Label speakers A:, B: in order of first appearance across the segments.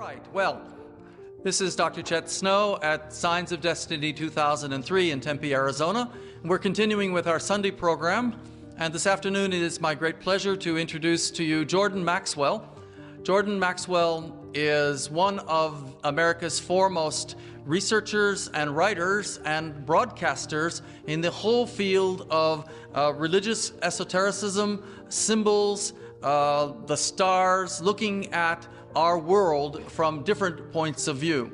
A: right, well, this is Dr. Chet Snow at Signs of Destiny 2003 in Tempe, Arizona. We're continuing with our Sunday program, and this afternoon it is my great pleasure to introduce to you Jordan Maxwell. Jordan Maxwell is one of America's foremost researchers and writers and broadcasters in the whole field of religious esotericism, symbols, the stars, looking at our world from different points of view.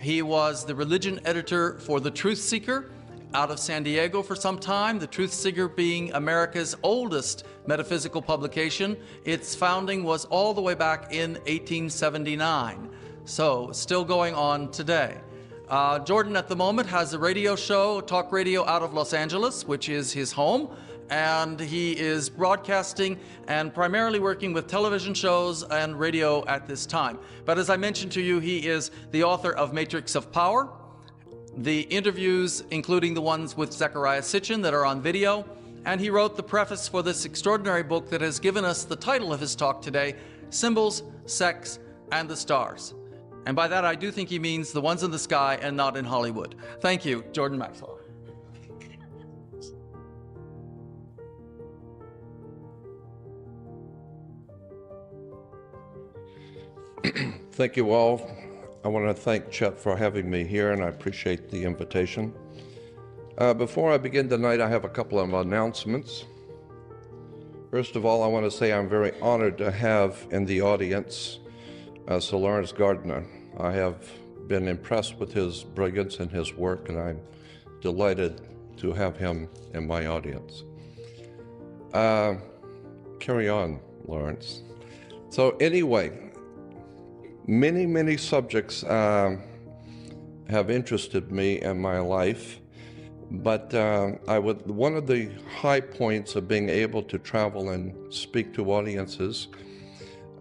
A: He was the religion editor for The Truth Seeker out of San Diego for some time, The Truth Seeker being America's oldest metaphysical publication. Its founding was all the way back in 1879, so still going on today. Jordan at the moment has a radio show, talk radio out of Los Angeles, which is his home, and he is broadcasting and primarily working with television shows and radio at this time. But as I mentioned to you, he is the author of Matrix of Power, the interviews, including the ones with Zecharia Sitchin that are on video, and he wrote the preface for this extraordinary book that has given us the title of his talk today, Symbols, Sex, and the Stars. And by that, I do think he means the ones in the sky and not in Hollywood. Thank you, Jordan Maxwell.
B: Thank you all. I want to thank Chet for having me here, and I appreciate the invitation. Before I begin tonight, I have a couple of announcements. First of all, I want to say I'm very honored to have in the audience Sir Lawrence Gardner. I have been impressed with his brilliance and his work, and I'm delighted to have him in my audience. Carry on, Lawrence. So anyway, many subjects have interested me in my life, but one of the high points of being able to travel and speak to audiences,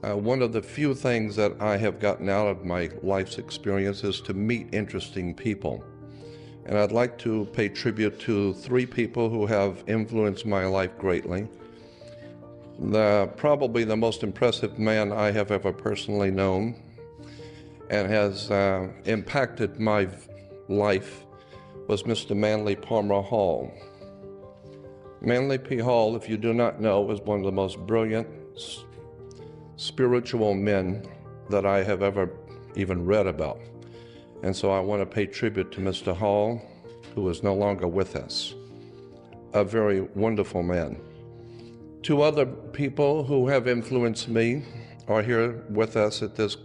B: one of the few things that I have gotten out of my life's experience is to meet interesting people. And I'd like to pay tribute to three people who have influenced my life greatly. Probably the most impressive man I have ever personally known and has impacted my life was Mr. Manly Palmer Hall. Manly P. Hall, if you do not know, is one of the most brilliant spiritual men that I have ever even read about. And so I want to pay tribute to Mr. Hall, who is no longer with us. A very wonderful man. Two other people who have influenced me are here with us at this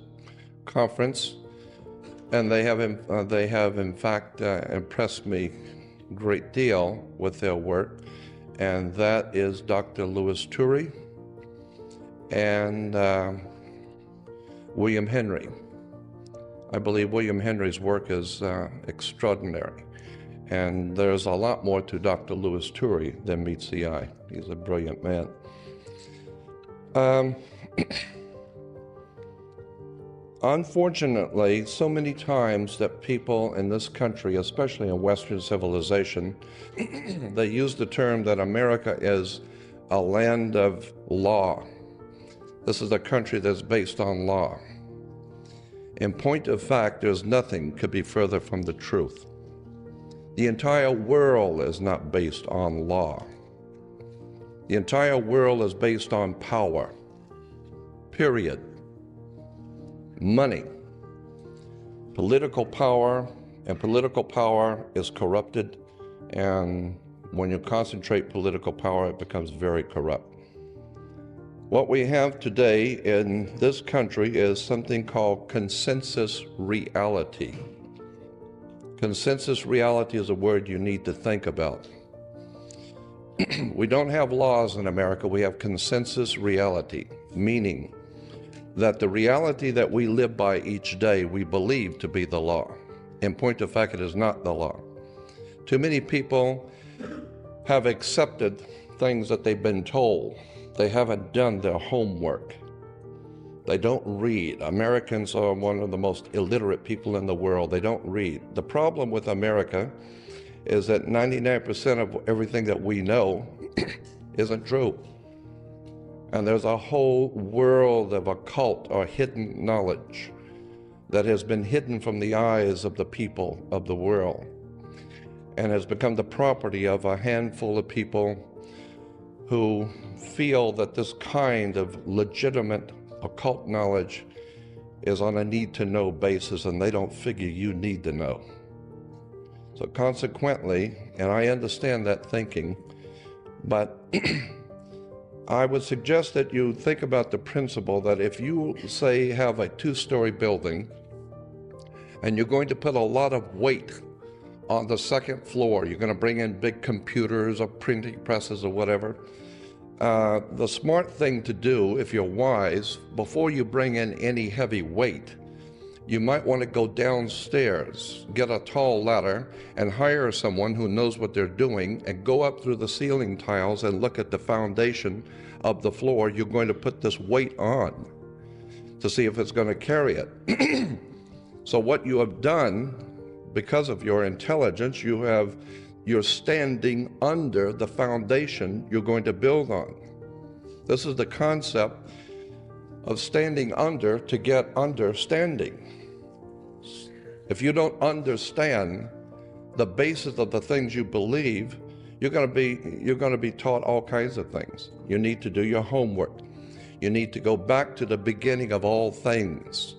B: conference, and they have in fact impressed me a great deal with their work, and that is Dr. Louis Turey and William Henry. I believe William Henry's work is extraordinary, and there's a lot more to Dr. Louis Turey than meets the eye. He's a brilliant man. Unfortunately, so many times that people in this country, especially in Western civilization, they use the term that America is a land of law. This is a country that's based on law. In point of fact, there's nothing could be further from the truth. The entire world is not based on law. The entire world is based on power, period. Money, political power, and political power is corrupted, and when you concentrate political power, it becomes very corrupt. What we have today in this country is something called consensus reality. Consensus reality is a word you need to think about. We don't have laws in America, we have consensus reality, meaning that the reality that we live by each day we believe to be the law. In point of fact, it is not the law. Too many people have accepted things that they've been told. They haven't done their homework. They don't read. Americans are one of the most illiterate people in the world. They don't read. The problem with America is that 99% of everything that we know isn't true. And there's a whole world of occult or hidden knowledge that has been hidden from the eyes of the people of the world and has become the property of a handful of people who feel that this kind of legitimate occult knowledge is on a need-to-know basis, and they don't figure you need to know. So consequently, and I understand that thinking, but I would suggest that you think about the principle that if you, say, have a two-story building and you're going to put a lot of weight on the second floor, you're going to bring in big computers or printing presses or whatever, the smart thing to do, if you're wise, before you bring in any heavy weight, you might want to go downstairs, get a tall ladder, and hire someone who knows what they're doing, and go up through the ceiling tiles and look at the foundation of the floor you're going to put this weight on to see if it's going to carry it. So what you have done, because of your intelligence, you're standing under the foundation you're going to build on. This is the concept of standing under to get understanding. If you don't understand the basis of the things you believe, you're going to be taught all kinds of things. You need to do your homework. You need to go back to the beginning of all things,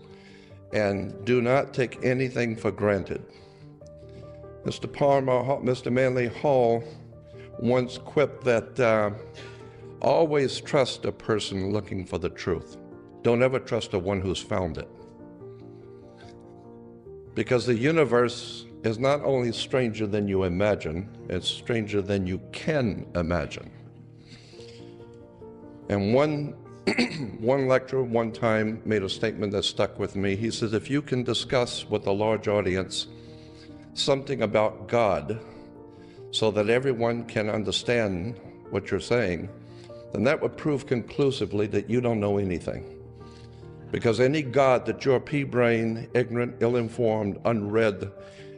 B: and do not take anything for granted. Mr. Manly Hall once quipped that always trust a person looking for the truth. Don't ever trust the one who's found it. Because the universe is not only stranger than you imagine, it's stranger than you can imagine. And one lecturer one time made a statement that stuck with me. He says, if you can discuss with a large audience something about God so that everyone can understand what you're saying, then that would prove conclusively that you don't know anything. Because any God that your pea-brained, ignorant, ill-informed, unread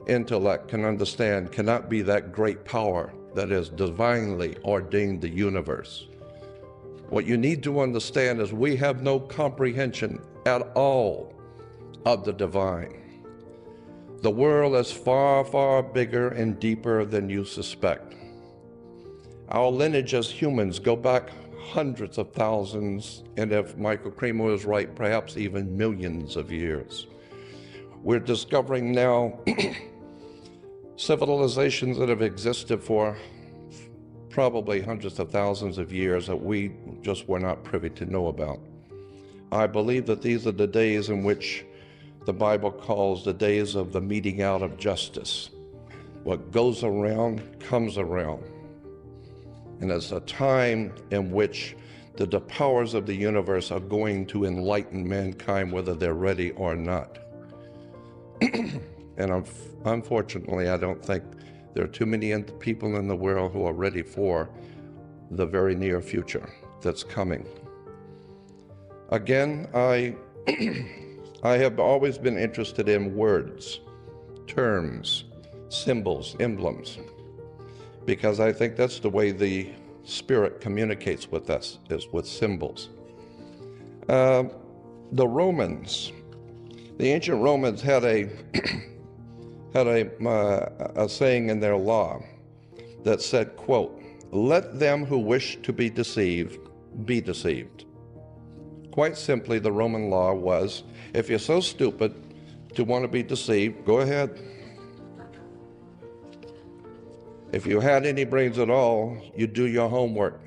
B: intellect can understand cannot be that great power that has divinely ordained the universe. What you need to understand is we have no comprehension at all of the divine. The world is far, far bigger and deeper than you suspect. Our lineage as humans go back hundreds of thousands, and if Michael Kramer is right, perhaps even millions of years. We're discovering now civilizations that have existed for probably hundreds of thousands of years that we just were not privy to know about. I believe that these are the days in which the Bible calls the days of the meting out of justice. What goes around comes around. And it's a time in which the powers of the universe are going to enlighten mankind, whether they're ready or not. And unfortunately, I don't think there are too many people in the world who are ready for the very near future that's coming. Again, I have always been interested in words, terms, symbols, emblems, because I think that's the way the Spirit communicates with us, is with symbols. The Romans, the ancient Romans had a saying in their law that said, quote, "Let them who wish to be deceived, be deceived." Quite simply, the Roman law was, if you're so stupid to want to be deceived, go ahead. If you had any brains at all, you do your homework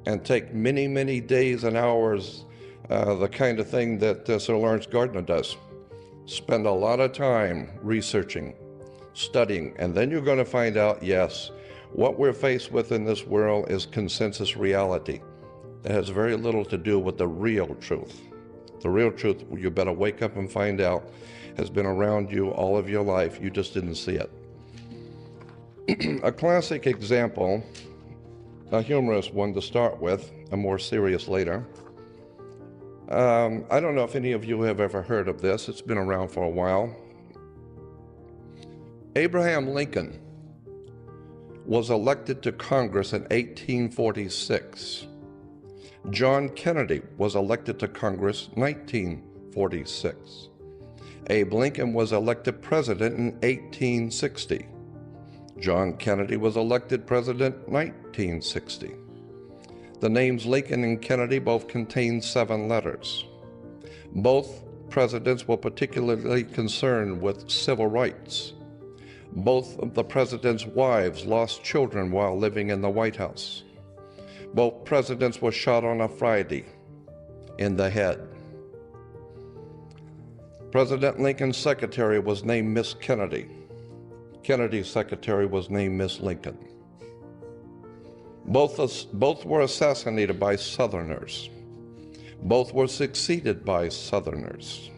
B: and take many, many days and hours, the kind of thing that Sir Lawrence Gardner does. Spend a lot of time researching, studying, and then you're going to find out, yes, what we're faced with in this world is consensus reality. It has very little to do with the real truth. The real truth, you better wake up and find out, has been around you all of your life. You just didn't see it. A classic example, a humorous one to start with, a more serious later. I don't know if any of you have ever heard of this. It's been around for a while. Abraham Lincoln was elected to Congress in 1846. John Kennedy was elected to Congress in 1946. Abe Lincoln was elected president in 1860. John Kennedy was elected president in 1960. The names Lincoln and Kennedy both contain 7 letters. Both presidents were particularly concerned with civil rights. Both of the presidents' wives lost children while living in the White House. Both presidents were shot on a Friday in the head. President Lincoln's secretary was named Miss Kennedy. Kennedy's secretary was named Miss Lincoln. Both were assassinated by Southerners. Both were succeeded by Southerners.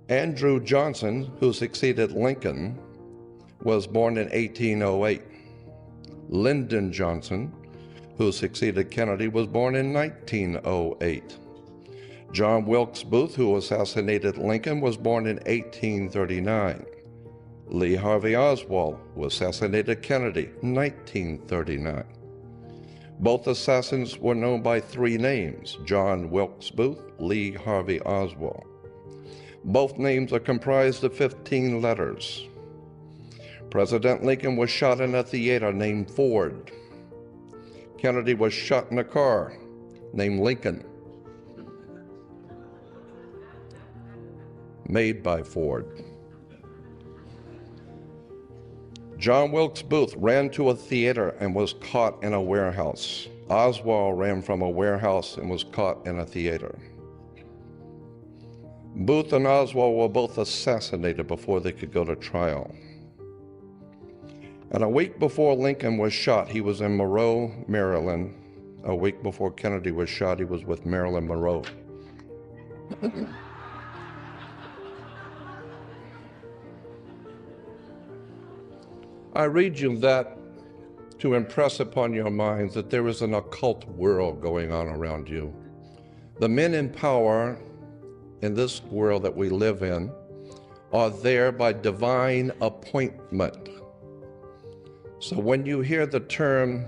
B: Andrew Johnson, who succeeded Lincoln, was born in 1808. Lyndon Johnson, who succeeded Kennedy, was born in 1908. John Wilkes Booth, who assassinated Lincoln, was born in 1839. Lee Harvey Oswald, who assassinated Kennedy, 1939. Both assassins were known by 3 names: John Wilkes Booth, Lee Harvey Oswald. Both names are comprised of 15 letters. President Lincoln was shot in a theater named Ford. Kennedy was shot in a car named Lincoln, made by Ford. John Wilkes Booth ran to a theater and was caught in a warehouse. Oswald ran from a warehouse and was caught in a theater. Booth and Oswald were both assassinated before they could go to trial. And a week before Lincoln was shot, he was in Monroe, Maryland. A week before Kennedy was shot, he was with Marilyn Monroe. I read you that to impress upon your minds that there is an occult world going on around you. The men in power in this world that we live in are there by divine appointment. So when you hear the term,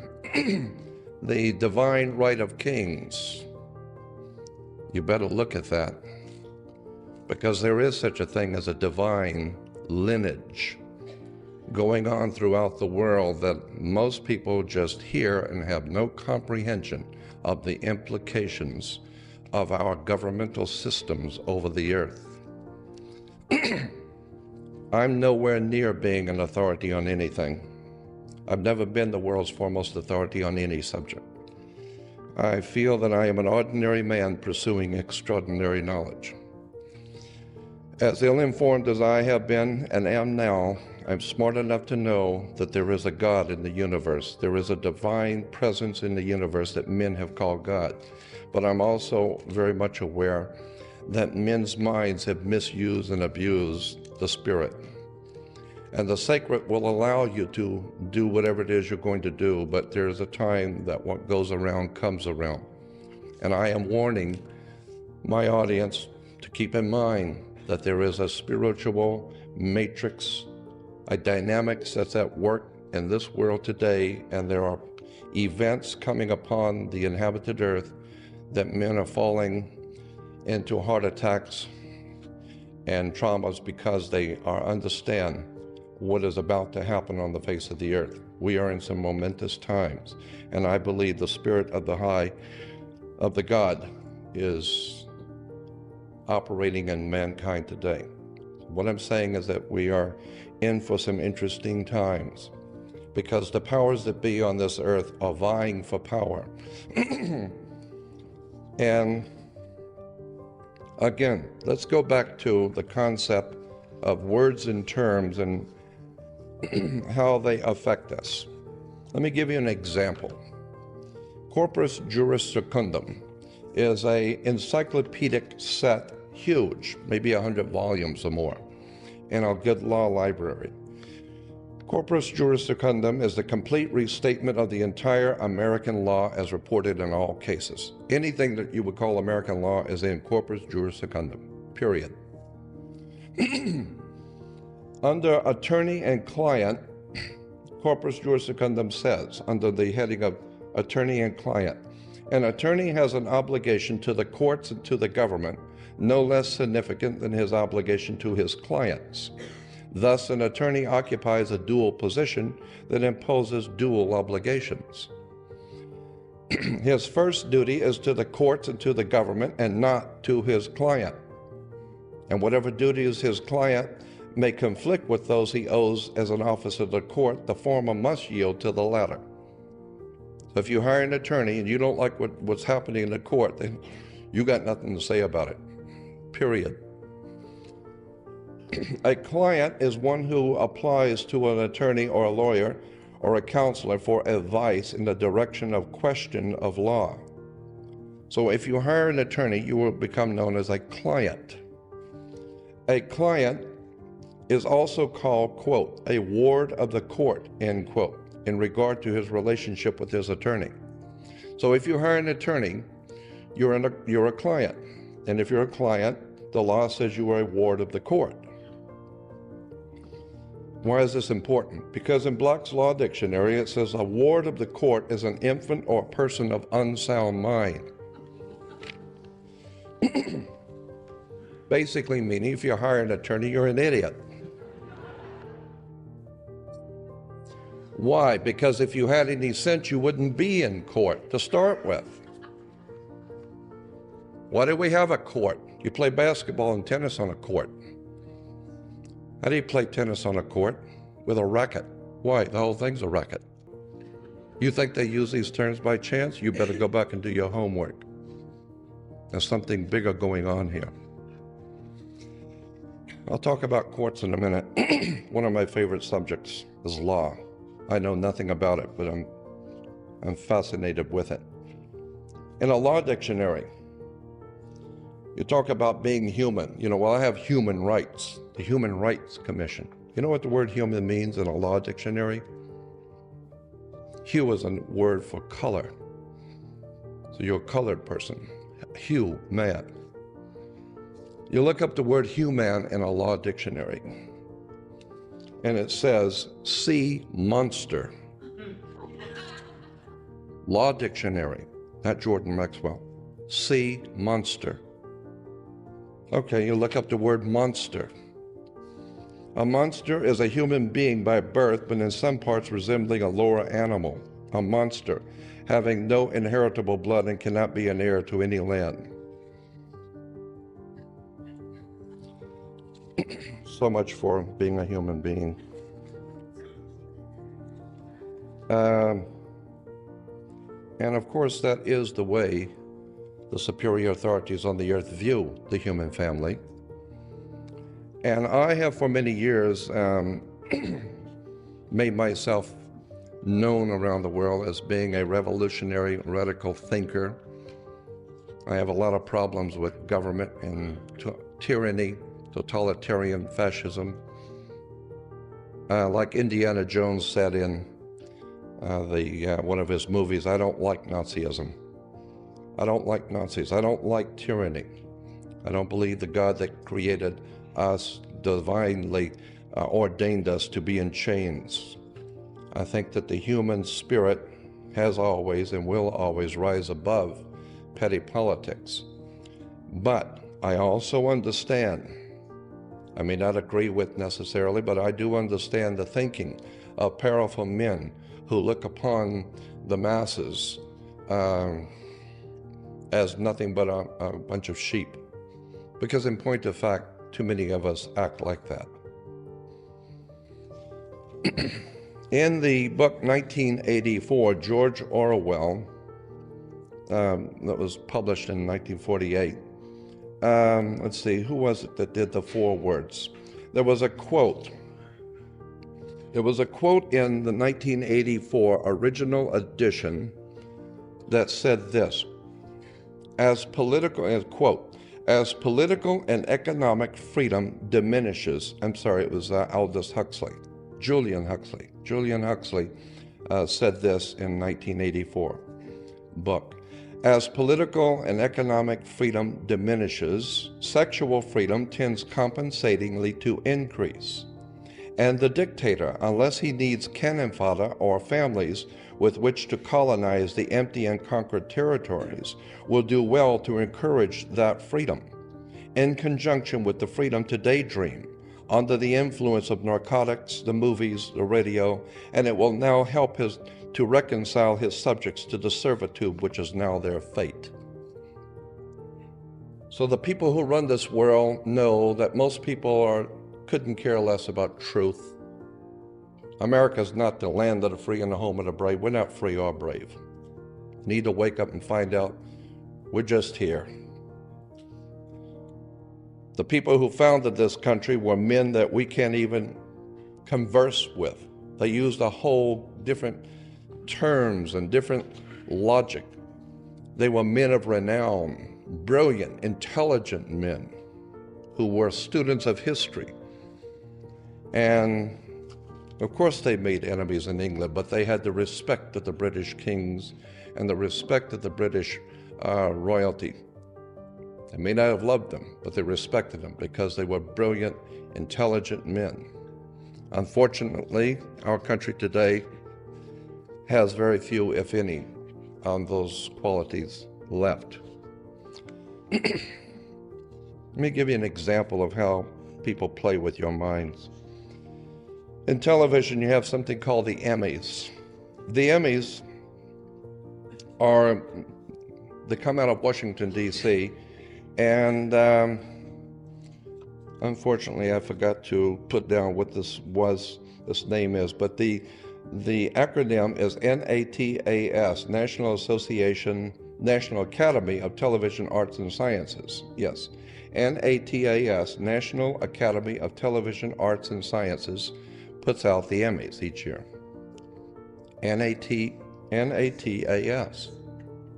B: the divine right of kings, you better look at that, because there is such a thing as a divine lineage going on throughout the world that most people just hear and have no comprehension of the implications of our governmental systems over the earth. I'm nowhere near being an authority on anything. I've never been the world's foremost authority on any subject. I feel that I am an ordinary man pursuing extraordinary knowledge. As ill-informed as I have been and am now, I'm smart enough to know that there is a God in the universe. There is a divine presence in the universe that men have called God. But I'm also very much aware that men's minds have misused and abused the Spirit. And the sacred will allow you to do whatever it is you're going to do, but there's a time that what goes around comes around. And I am warning my audience to keep in mind that there is a spiritual matrix, a dynamics that's at work in this world today, and there are events coming upon the inhabited earth that men are falling into heart attacks and traumas because they understand what is about to happen on the face of the earth. We are in some momentous times, and I believe the spirit of the God is operating in mankind today. What I'm saying is that we are in for some interesting times because the powers that be on this earth are vying for power. And again, let's go back to the concept of words and terms and how they affect us. Let me give you an example. Corpus Juris Secundum is an encyclopedic set, huge, maybe 100 volumes or more, in our good law library. Corpus Juris Secundum is the complete restatement of the entire American law as reported in all cases. Anything that you would call American law is in Corpus Juris Secundum, period. Under attorney and client, Corpus Juris Secundum says, under the heading of attorney and client, an attorney has an obligation to the courts and to the government no less significant than his obligation to his clients. Thus, an attorney occupies a dual position that imposes dual obligations. His first duty is to the courts and to the government, and not to his client. And whatever duties his client may conflict with those he owes as an officer of the court, the former must yield to the latter. So if you hire an attorney and you don't like what's happening in the court, then you got nothing to say about it, period. A client is one who applies to an attorney or a lawyer or a counselor for advice in the direction of question of law. So if you hire an attorney, you will become known as a client. A client is also called, quote, a ward of the court, end quote, in regard to his relationship with his attorney. So if you hire an attorney, you're a client. And if you're a client, the law says you are a ward of the court. Why is this important? Because in Black's Law Dictionary, it says a ward of the court is an infant or person of unsound mind. Basically meaning if you hire an attorney, you're an idiot. Why? Because if you had any sense, you wouldn't be in court to start with. Why do we have a court? You play basketball and tennis on a court. How do you play tennis on a court? With a racket. Why? The whole thing's a racket. You think they use these terms by chance? You better go back and do your homework. There's something bigger going on here. I'll talk about courts in a minute. One of my favorite subjects is law. I know nothing about it, but I'm fascinated with it. In a law dictionary, you talk about being human. Well, I have human rights, the Human Rights Commission. You know what the word human means in a law dictionary? Hue is a word for color. So you're a colored person. Hue, man. You look up the word human in a law dictionary, and it says, sea monster. Law dictionary, not Jordan Maxwell. Sea monster. Okay, you look up the word monster. A monster is a human being by birth, but in some parts resembling a lower animal. A monster, having no inheritable blood and cannot be an heir to any land. So much for being a human being. And of course, that is the way the superior authorities on the earth view the human family. And I have for many years made myself known around the world as being a revolutionary, radical thinker. I have a lot of problems with government and tyranny, totalitarian fascism. Like Indiana Jones said in one of his movies, I don't like Nazism. I don't like Nazis. I don't like tyranny. I don't believe the God that created us divinely ordained us to be in chains. I think that the human spirit has always and will always rise above petty politics. But I also understand, I may not agree with necessarily, but I do understand the thinking of powerful men who look upon the masses as nothing but a bunch of sheep. Because in point of fact, too many of us act like that. In the book 1984, George Orwell, that was published in 1948, let's see, who was it that did the forewords? There was a quote. There was a quote in the 1984 original edition that said this, as political and economic freedom diminishes, it was Aldous Huxley, Julian Huxley. Julian Huxley said this in 1984 book. As political and economic freedom diminishes, sexual freedom tends compensatingly to increase. And the dictator, unless he needs cannon fodder or families with which to colonize the empty and conquered territories, will do well to encourage that freedom. in conjunction with the freedom to daydream, under the influence of narcotics, the movies, the radio, and it will now help to reconcile his subjects to the servitude which is now their fate. So the people who run this world know that most people couldn't care less about truth. America's not the land of the free and the home of the brave. We're not free or brave. Need to wake up and find out we're just here. The people who founded this country were men that we can't even converse with. They used a whole different terms and different logic. They were men of renown, brilliant, intelligent men who were students of history. And of course they made enemies in England, but they had the respect of the British kings and the respect of the British royalty. They may not have loved them, but they respected them because they were brilliant, intelligent men. Unfortunately, our country today has very few, if any, of those qualities left. Let me give you an example of how people play with your minds. In television, you have something called the Emmys. The Emmys they come out of Washington, D.C., and unfortunately, I forgot to put down what this name is, but the acronym is NATAS, National Academy of Television Arts and Sciences. Yes, NATAS, National Academy of Television Arts and Sciences, puts out the Emmys each year. NATAS.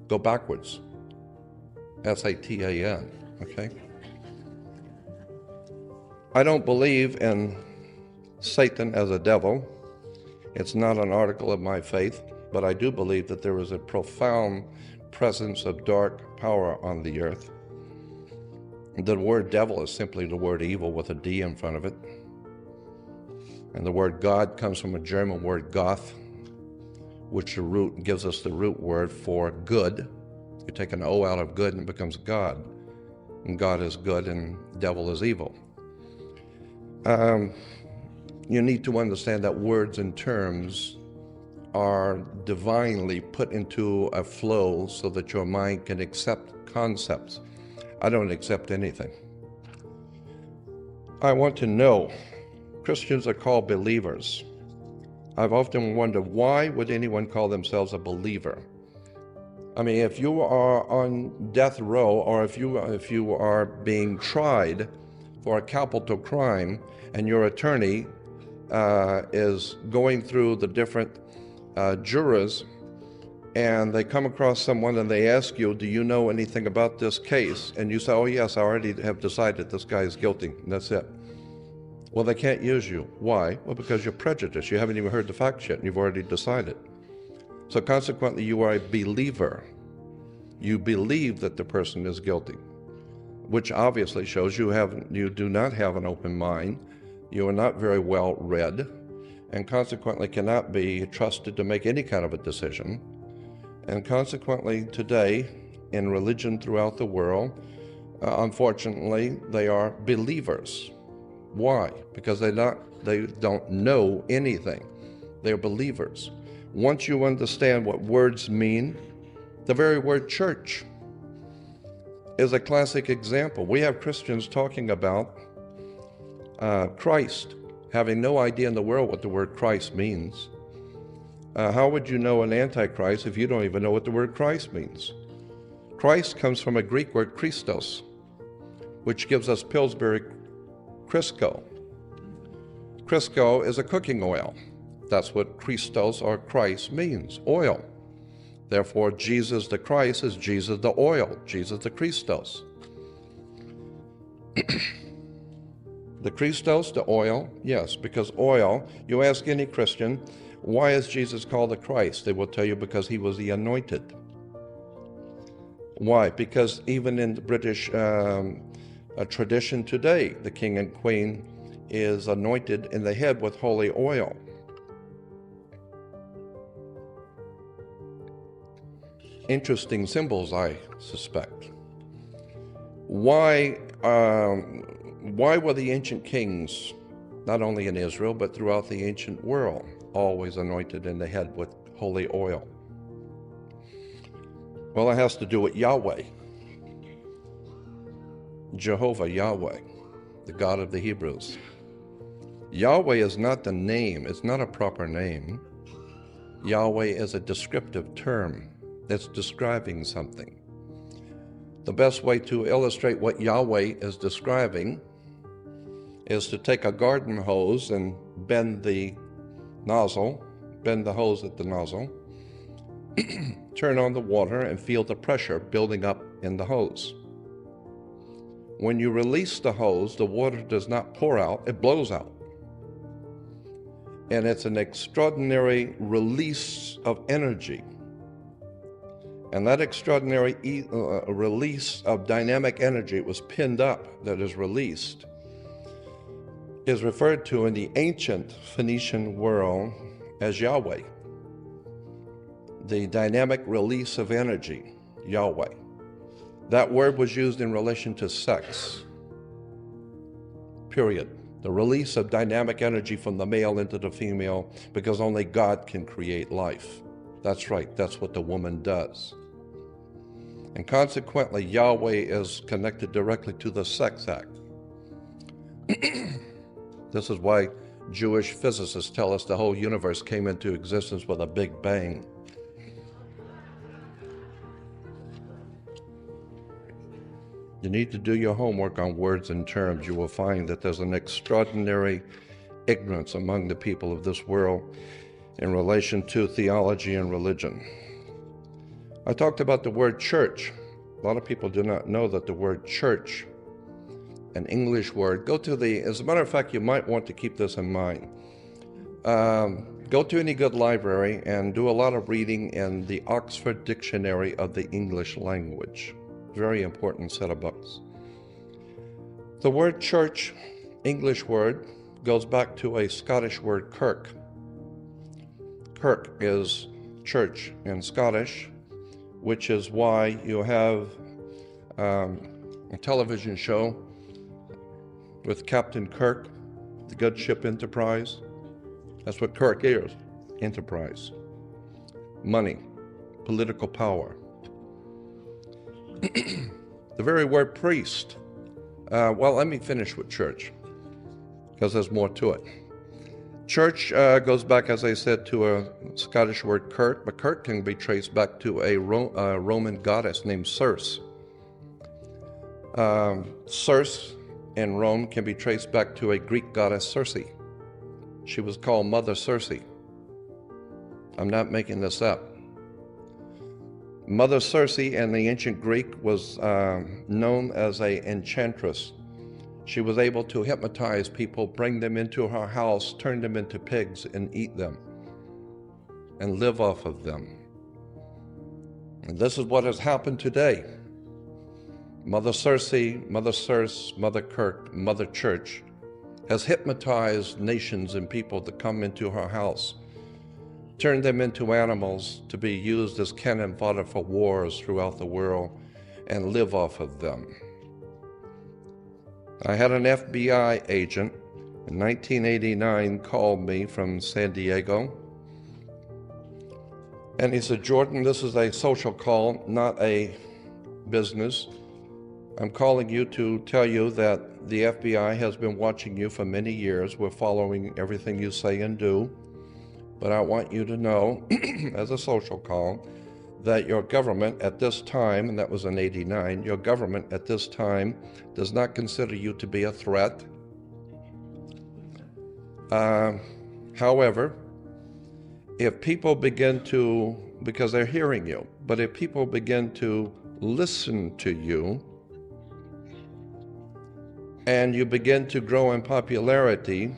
B: Go backwards. SATAN, okay? I don't believe in Satan as a devil. It's not an article of my faith, but I do believe that there is a profound presence of dark power on the earth. The word devil is simply the word evil with a D in front of it. And the word God comes from a German word Goth, which gives us the root word for good. You take an O out of good and it becomes God. And God is good and devil is evil. You need to understand that words and terms are divinely put into a flow so that your mind can accept concepts. I don't accept anything. I want to know. Christians are called believers. I've often wondered, why would anyone call themselves a believer? I mean, if you are on death row, or if you are being tried for a capital crime, and your attorney is going through the different jurors, and they come across someone and they ask you, do you know anything about this case? And you say, oh yes, I already have decided this guy is guilty, and that's it. Well, they can't use you. Why? Well, because you're prejudiced. You haven't even heard the facts yet, and you've already decided. So consequently, you are a believer. You believe that the person is guilty, which obviously shows you do not have an open mind. You are not very well read, and consequently cannot be trusted to make any kind of a decision. And consequently, today, in religion throughout the world, unfortunately, they are believers. Why? Because they don't know anything. They're believers. Once you understand what words mean, the very word church is a classic example. We have Christians talking about Christ, having no idea in the world what the word Christ means. How would you know an antichrist if you don't even know what the word Christ means? Christ comes from a Greek word Christos, which gives us Pillsbury Crisco. Crisco is a cooking oil. That's what Christos or Christ means, oil. Therefore, Jesus the Christ is Jesus the oil, Jesus the Christos. The Christos, the oil, yes, because oil, you ask any Christian, why is Jesus called the Christ? They will tell you because he was the anointed. Why? Because even in the British tradition today, the king and queen is anointed in the head with holy oil. Interesting symbols, I suspect. Why why were the ancient kings, not only in Israel, but throughout the ancient world, always anointed in the head with holy oil? Well, it has to do with Yahweh, Jehovah, Yahweh, the God of the Hebrews. Yahweh is not the name, it's not a proper name. Yahweh is a descriptive term that's describing something. The best way to illustrate what Yahweh is describing is to take a garden hose and bend the hose at the nozzle, turn on the water and feel the pressure building up in the hose. When you release the hose, the water does not pour out, it blows out. And it's an extraordinary release of energy. And that extraordinary release of dynamic energy, it was pinned up, that is released, is referred to in the ancient Phoenician world as Yahweh. The dynamic release of energy, Yahweh. That word was used in relation to sex, period. The release of dynamic energy from the male into the female, because only God can create life. That's right, that's what the woman does. And consequently, Yahweh is connected directly to the sex act. This is why Jewish physicists tell us the whole universe came into existence with a big bang. You need to do your homework on words and terms. You will find that there's an extraordinary ignorance among the people of this world in relation to theology and religion. I talked about the word church. A lot of people do not know that the word church, an English word, as a matter of fact, you might want to keep this in mind. Go to any good library and do a lot of reading in the Oxford Dictionary of the English language. Very important set of books. The word church, English word, goes back to a Scottish word, kirk. Kirk is church in Scottish, which is why you have a television show with Captain Kirk, the good ship Enterprise. That's what Kirk is, enterprise. Money, political power. The very word priest. Let me finish with church, because there's more to it. Church goes back, as I said, to a Scottish word kirk, but kirk can be traced back to a Roman goddess named Circe. Circe in Rome can be traced back to a Greek goddess, Circe. She was called Mother Circe. I'm not making this up. Mother Circe in the ancient Greek was known as an enchantress. She was able to hypnotize people, bring them into her house, turn them into pigs, and eat them, and live off of them. And this is what has happened today. Mother Circe, Mother Kirk, Mother Church has hypnotized nations and people to come into her house, turned them into animals to be used as cannon fodder for wars throughout the world, and live off of them. I had an FBI agent in 1989 called me from San Diego, and he said, "Jordan, this is a social call, not a business. I'm calling you to tell you that the FBI has been watching you for many years. We're following everything you say and do. But I want you to know, as a social call, that your government at this time," and that was in '89, "your government at this time does not consider you to be a threat. However, if people begin to, because they're hearing you, but if people begin to listen to you, and you begin to grow in popularity,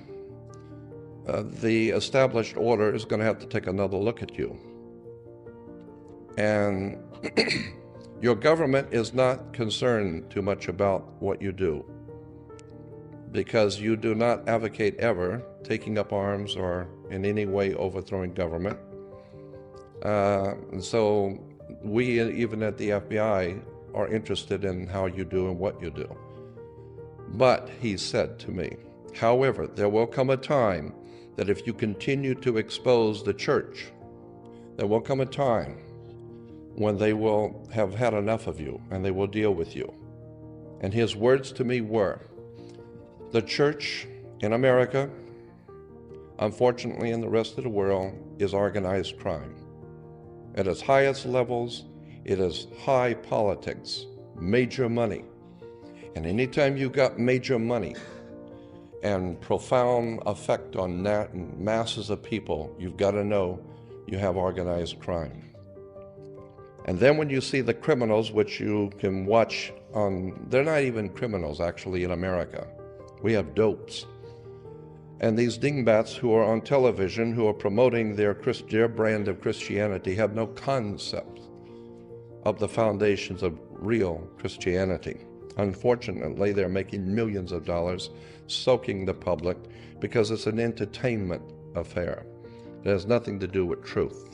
B: the established order is going to have to take another look at you. And your government is not concerned too much about what you do, because you do not advocate ever taking up arms or in any way overthrowing government. And so we, even at the FBI, are interested in how you do and what you do. But he said to me, however, there will come a time that if you continue to expose the church, there will come a time when they will have had enough of you and they will deal with you. And his words to me were, the church in America, unfortunately in the rest of the world, is organized crime. At its highest levels, it is high politics, major money. And anytime you got major money and profound effect on masses of people, you've got to know you have organized crime. And then when you see the criminals, which you can watch on, they're not even criminals actually in America. We have dopes. And these dingbats who are on television, who are promoting their brand of Christianity, have no concept of the foundations of real Christianity. Unfortunately, they're making millions of dollars soaking the public because it's an entertainment affair. It has nothing to do with truth.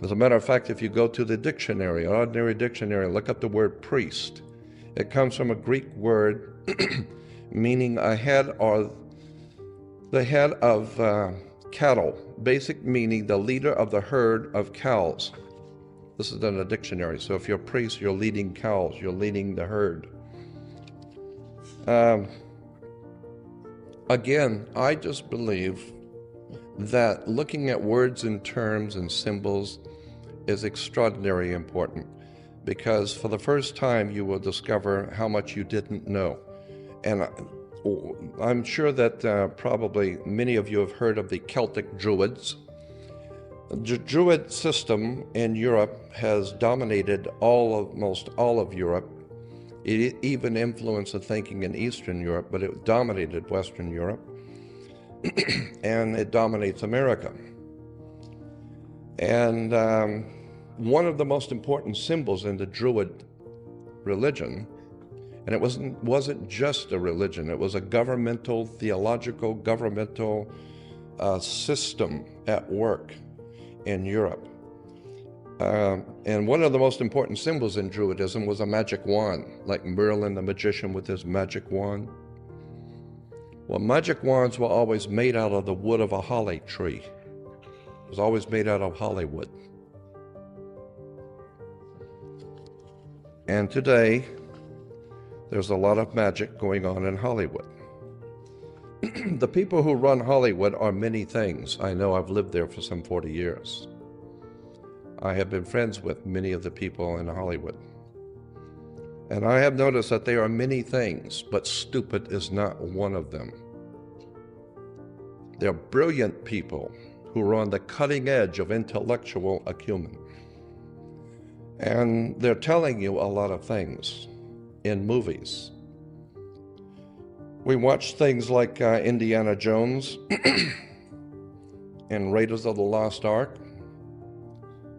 B: As a matter of fact, if you go to the dictionary, an ordinary dictionary, look up the word priest. It comes from a Greek word meaning a head or the head of cattle, basic meaning the leader of the herd of cows. This is in a dictionary. So if you're a priest, you're leading cows, you're leading the herd. Again, I just believe that looking at words and terms and symbols is extraordinarily important, because for the first time you will discover how much you didn't know. And I'm sure that probably many of you have heard of the Celtic Druids. The Druid system in Europe has dominated almost all of Europe. It even influenced the thinking in Eastern Europe, but it dominated Western Europe. And it dominates America. And one of the most important symbols in the Druid religion, and it wasn't just a religion, it was a governmental, theological, governmental system at work in Europe. And one of the most important symbols in Druidism was a magic wand, like Merlin the magician with his magic wand. Well, magic wands were always made out of the wood of a holly tree. It was always made out of Hollywood. And today, there's a lot of magic going on in Hollywood. The people who run Hollywood are many things. I know, I've lived there for some 40 years. I have been friends with many of the people in Hollywood. And I have noticed that they are many things, but stupid is not one of them. They're brilliant people who are on the cutting edge of intellectual acumen. And they're telling you a lot of things in movies. We watch things like Indiana Jones and Raiders of the Lost Ark.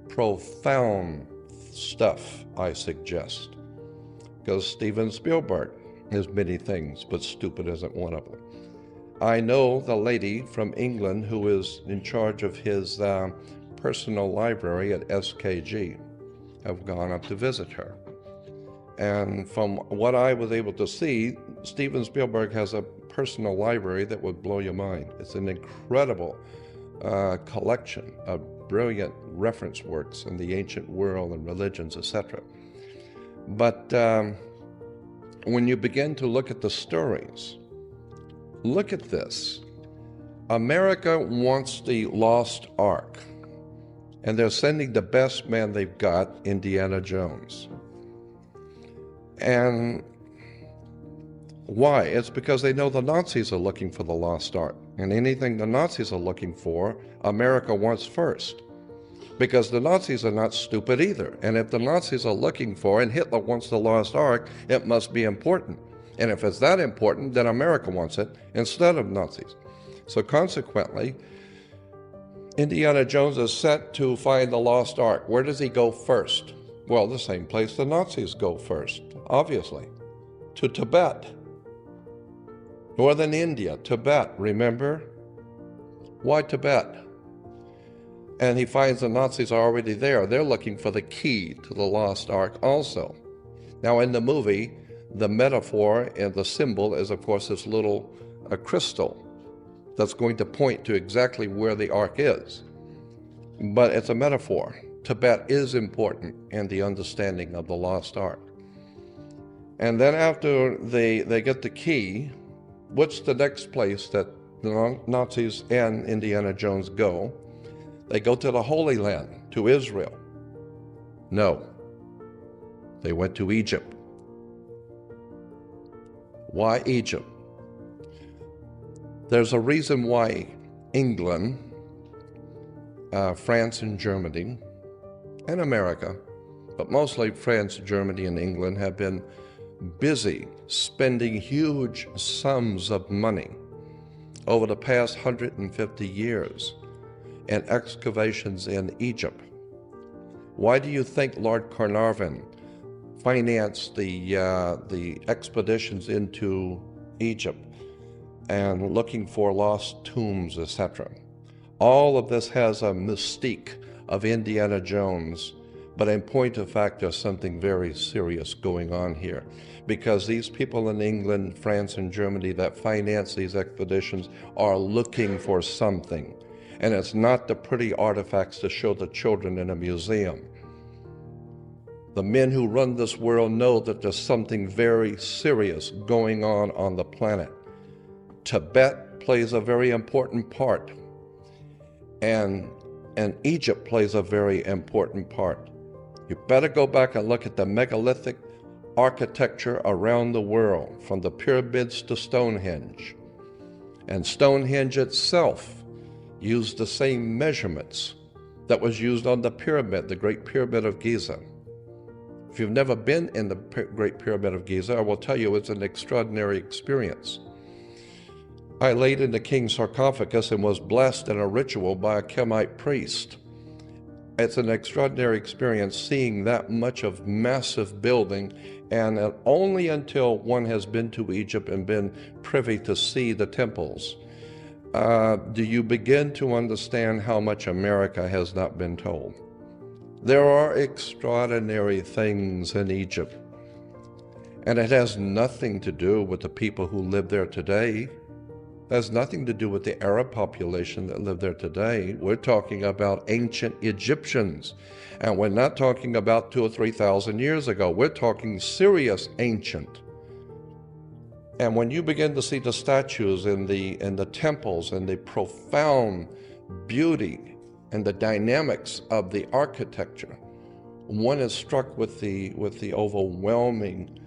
B: Profound stuff, I suggest. Because Steven Spielberg is many things, but stupid isn't one of them. I know the lady from England who is in charge of his personal library at SKG. I've gone up to visit her. And from what I was able to see, Steven Spielberg has a personal library that would blow your mind. It's an incredible collection of brilliant reference works in the ancient world and religions, etc. But when you begin to look at the stories, look at this. America wants the lost ark, and they're sending the best man they've got, Indiana Jones. And why? It's because they know the Nazis are looking for the lost ark. And anything the Nazis are looking for, America wants first. Because the Nazis are not stupid either. And if the Nazis are looking for, and Hitler wants the lost ark, it must be important. And if it's that important, then America wants it instead of Nazis. So consequently, Indiana Jones is set to find the lost ark. Where does he go first? Well, the same place the Nazis go first, obviously. To Tibet. Northern India, Tibet, remember? Why Tibet? And he finds the Nazis are already there. They're looking for the key to the lost ark also. Now in the movie, The metaphor and the symbol is, of course, this little crystal that's going to point to exactly where the ark is. But it's a metaphor. Tibet is important in the understanding of the lost ark. And then after they get the key, what's the next place that the Nazis and Indiana Jones go? They go to the Holy Land, to Israel. No, they went to Egypt. Why Egypt? There's a reason why England, France and Germany, and America, but mostly France, Germany, and England have been busy spending huge sums of money over the past 150 years in excavations in Egypt. Why do you think Lord Carnarvon financed the expeditions into Egypt and looking for lost tombs, etc.? All of this has a mystique of Indiana Jones, but in point of fact, there's something very serious going on here, because these people in England, France, and Germany that finance these expeditions are looking for something. And it's not the pretty artifacts to show the children in a museum. The men who run this world know that there's something very serious going on the planet. Tibet plays a very important part, and Egypt plays a very important part. You better go back and look at the megalithic architecture around the world, from the pyramids to Stonehenge. And Stonehenge itself used the same measurements that was used on the pyramid, the Great Pyramid of Giza. If you've never been in the Great Pyramid of Giza, I will tell you it's an extraordinary experience. I laid in the king's sarcophagus and was blessed in a ritual by a Kemite priest. It's an extraordinary experience seeing that much of massive building, and only until one has been to Egypt and been privy to see the temples do you begin to understand how much America has not been told. There are extraordinary things in Egypt, and it has nothing to do with the people who live there today. It has nothing to do with the Arab population that live there today. We're talking about ancient Egyptians, and we're not talking about 2,000 or 3,000 years ago. We're talking serious ancient. And when you begin to see the statues in the temples and the profound beauty and the dynamics of the architecture, one is struck with the overwhelming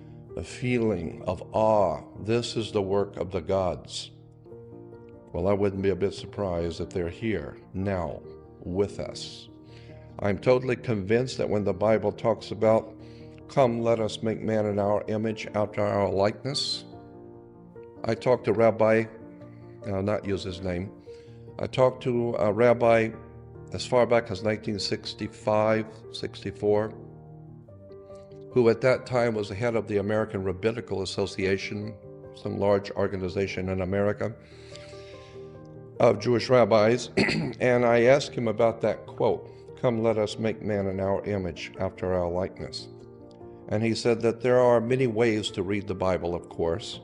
B: feeling of awe. This is the work of the gods. Well, I wouldn't be a bit surprised if they're here now with us. I'm totally convinced that when the Bible talks about, "Come, let us make man in our image, after our likeness," I talked to Rabbi, I'll not use his name, I talked to a rabbi as far back as 1965, 64, who at that time was the head of the American Rabbinical Association, some large organization in America of Jewish rabbis, and I asked him about that quote, "Come, let us make man in our image, after our likeness." And he said that there are many ways to read the Bible, of course,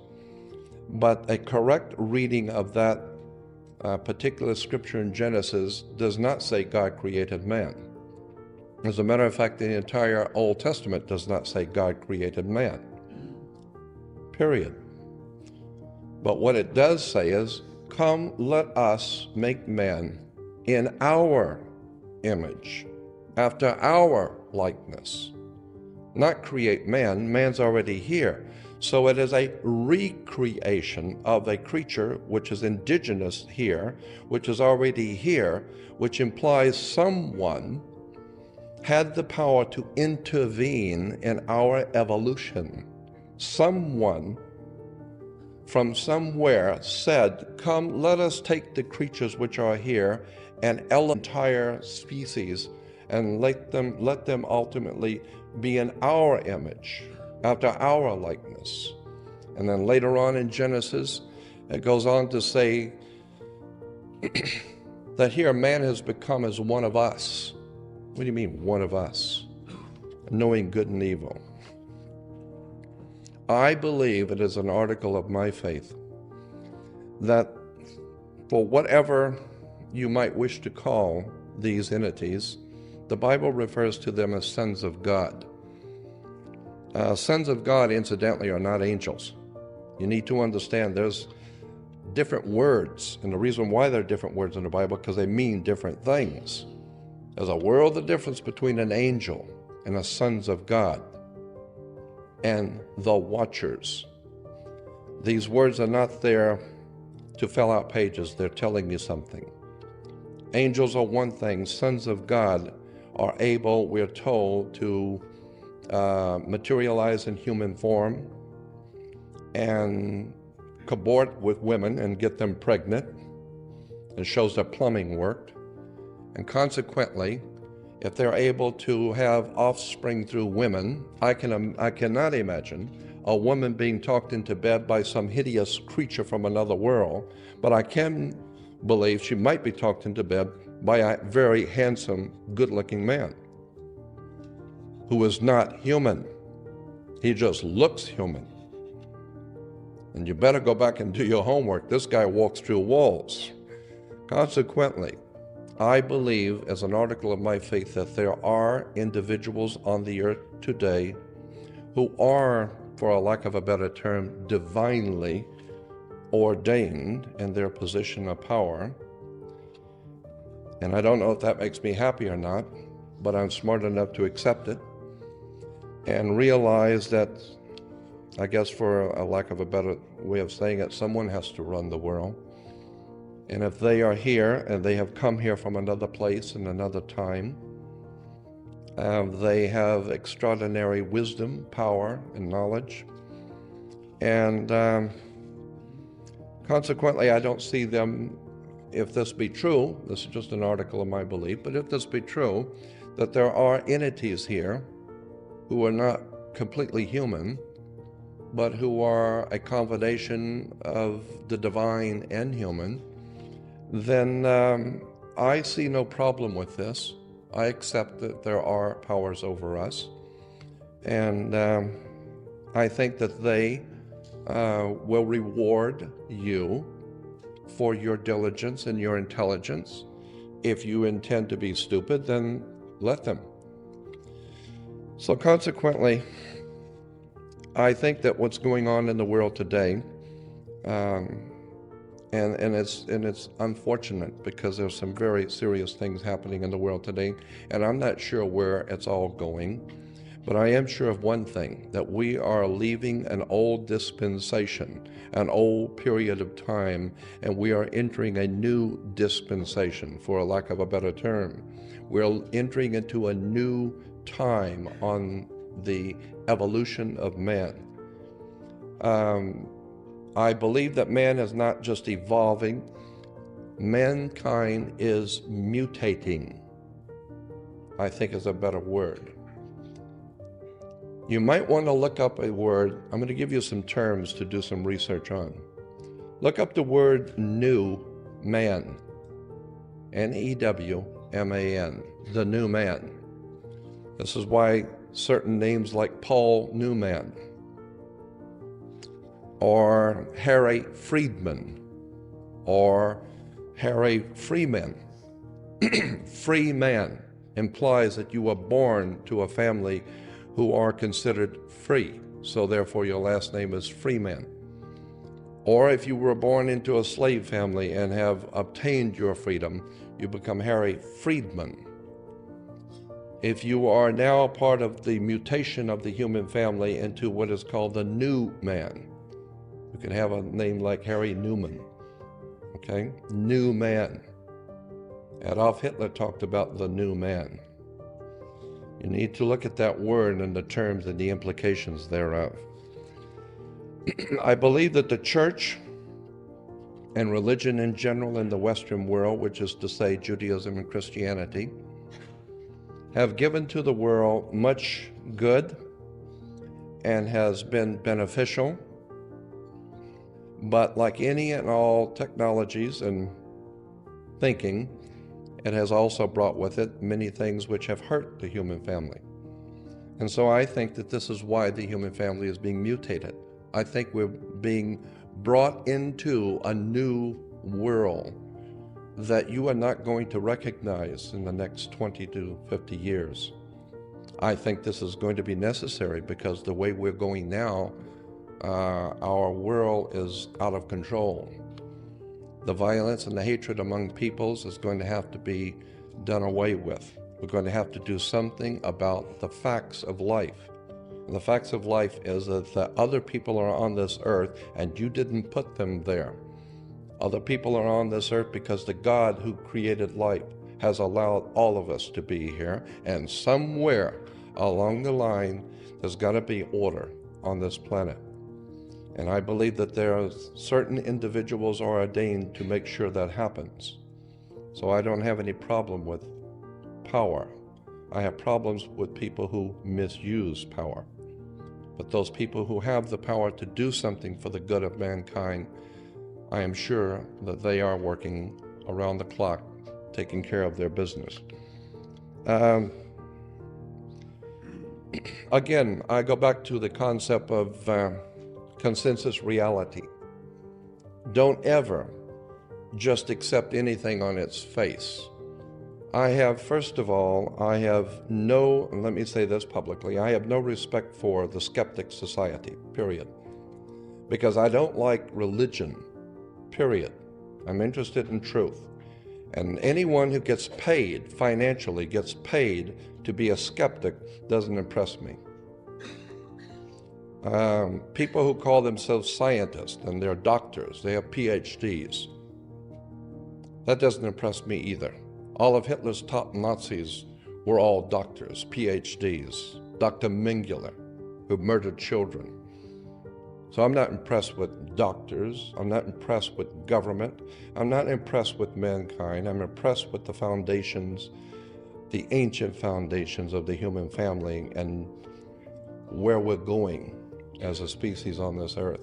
B: but a correct reading of that particular scripture in Genesis does not say God created man. As a matter of fact, the entire Old Testament does not say God created man, period. But what it does say is, "Come, let us make man in our image, after our likeness." Not create man, man's already here. So it is a recreation of a creature which is indigenous here, which is already here, which implies someone had the power to intervene in our evolution. Someone from somewhere said, "Come, let us take the creatures which are here and entire species and let them ultimately be in our image, after our likeness." And then later on in Genesis, it goes on to say that here man has become as one of us. What do you mean, one of us? Knowing good and evil. I believe it is an article of my faith that for whatever you might wish to call these entities, the Bible refers to them as sons of God. Sons of God, incidentally, are not angels. You need to understand there's different words, and the reason why there are different words in the Bible because they mean different things. There's a world of difference between an angel and the sons of God and the watchers. These words are not there to fill out pages. They're telling you something. Angels are one thing. Sons of God are able, we're told, to materialize in human form and cobort with women and get them pregnant. It shows that plumbing worked. And consequently, if they're able to have offspring through women, I cannot imagine a woman being talked into bed by some hideous creature from another world, but I can believe she might be talked into bed by a very handsome, good-looking man who is not human. He just looks human. And you better go back and do your homework. This guy walks through walls. Consequently, I believe, as an article of my faith, that there are individuals on the earth today who are, for a lack of a better term, divinely ordained in their position of power. And I don't know if that makes me happy or not, but I'm smart enough to accept it and realize that, I guess for a lack of a better way of saying it, someone has to run the world. And if they are here and they have come here from another place and another time, they have extraordinary wisdom, power, and knowledge. And consequently, I don't see them, if this be true, this is just an article of my belief, but if this be true, that there are entities here who are not completely human, but who are a combination of the divine and human, then I see no problem with this. I accept that there are powers over us, and I think that they will reward you for your diligence and your intelligence. If you intend to be stupid, then let them. So consequently, I think that what's going on in the world today, and it's unfortunate because there's some very serious things happening in the world today, and I'm not sure where it's all going, but I am sure of one thing, that we are leaving an old dispensation, an old period of time, and we are entering a new dispensation, for a lack of a better term. We're entering into a new time on the evolution of man. I believe that man is not just evolving, mankind is mutating, I think is a better word. You might want to look up a word. I'm going to give you some terms to do some research on. Look up the word new man, N-E-W-M-A-N, the new man. This is why certain names like Paul Newman or Harry Friedman or Harry Freeman. Free man implies that you were born to a family who are considered free, so therefore your last name is Freeman. Or if you were born into a slave family and have obtained your freedom, you become Harry Friedman. If you are now a part of the mutation of the human family into what is called the new man, you can have a name like Harry Newman, okay? New man. Adolf Hitler talked about the new man. You need to look at that word and the terms and the implications thereof. I believe that the church and religion in general in the Western world, which is to say Judaism and Christianity, have given to the world much good and has been beneficial. But like any and all technologies and thinking, it has also brought with it many things which have hurt the human family. And so I think that this is why the human family is being mutated. I think we're being brought into a new world that you are not going to recognize in the next 20 to 50 years. I think this is going to be necessary because the way we're going now, our world is out of control. The violence and the hatred among peoples is going to have to be done away with. We're going to have to do something about the facts of life. And the facts of life is that the other people are on this earth and you didn't put them there. Other people are on this earth because the God who created life has allowed all of us to be here, and somewhere along the line there's got to be order on this planet. And I believe that there are certain individuals are ordained to make sure that happens. So I don't have any problem with power. I have problems with people who misuse power. But those people who have the power to do something for the good of mankind, I am sure that they are working around the clock, taking care of their business. Again, I go back to the concept of consensus reality. Don't ever just accept anything on its face. First of all, let me say this publicly, I have no respect for the skeptic society, period. Because I don't like religion, period. I'm interested in truth. And anyone who gets paid, financially gets paid to be a skeptic doesn't impress me. People who call themselves scientists and they're doctors, they have PhDs, that doesn't impress me either. All of Hitler's top Nazis were all doctors, PhDs. Dr. Mengele, who murdered children. So I'm not impressed with doctors. I'm not impressed with government. I'm not impressed with mankind. I'm impressed with the foundations, the ancient foundations of the human family and where we're going as a species on this earth.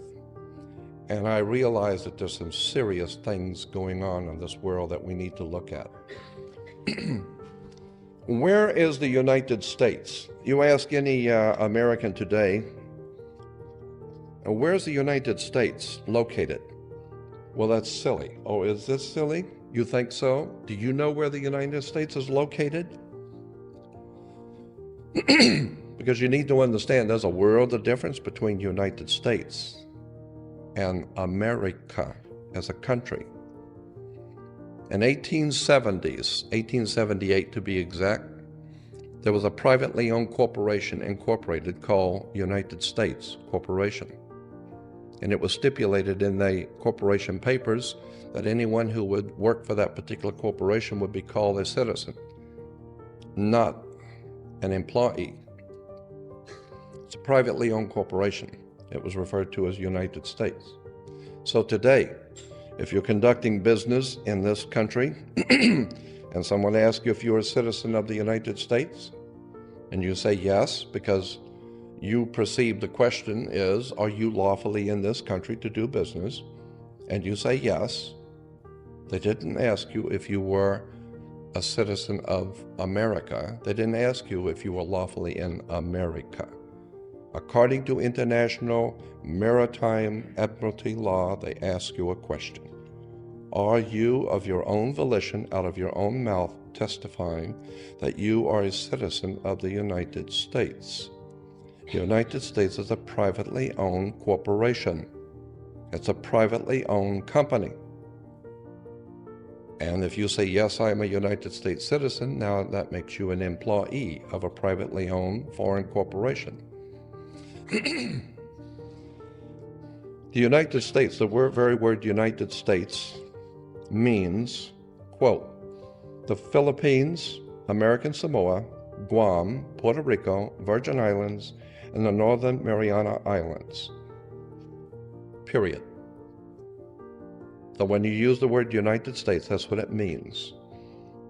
B: And I realize that there's some serious things going on in this world that we need to look at. Where is the United States? You ask any American today, where's the United States located? Well, that's silly. Oh, is this silly? You think so? Do you know where the United States is located? Because you need to understand there's a world of difference between United States and America as a country. In 1870s, 1878 to be exact, there was a privately owned corporation incorporated called United States Corporation. And it was stipulated in the corporation papers that anyone who would work for that particular corporation would be called a citizen, not an employee. It's a privately owned corporation. It was referred to as United States. So today, if you're conducting business in this country and someone asks you if you're a citizen of the United States, and you say yes, because you perceive the question is, are you lawfully in this country to do business? And you say yes. They didn't ask you if you were a citizen of America. They didn't ask you if you were lawfully in America. According to international maritime admiralty law, they ask you a question. Are you, of your own volition, out of your own mouth, testifying that you are a citizen of the United States? The United States is a privately owned corporation. It's a privately owned company. And if you say, yes, I am a United States citizen, now that makes you an employee of a privately owned foreign corporation. The United States, the very word United States means, quote, the Philippines, American Samoa, Guam, Puerto Rico, Virgin Islands, and the Northern Mariana Islands, period. So when you use the word United States, that's what it means.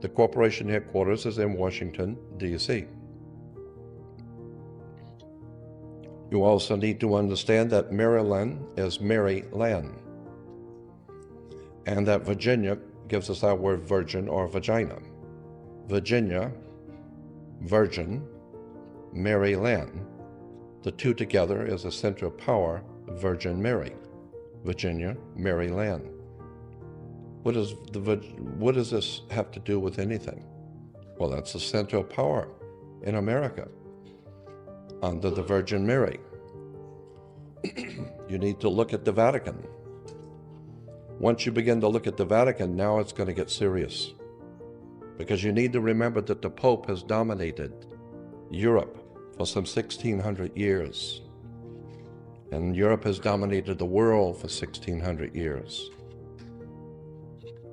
B: The corporation headquarters is in Washington, D.C. You also need to understand that Maryland is Maryland, and that Virginia gives us our word virgin or vagina. Virginia, virgin, Mary Land. The two together is a center of power, Virgin Mary, Virginia, Mary Land. What does this have to do with anything? Well, that's the center of power in America, under the Virgin Mary. You need to look at the Vatican. Once you begin to look at the Vatican, now it's going to get serious. Because you need to remember that the Pope has dominated Europe for some 1,600 years. And Europe has dominated the world for 1,600 years.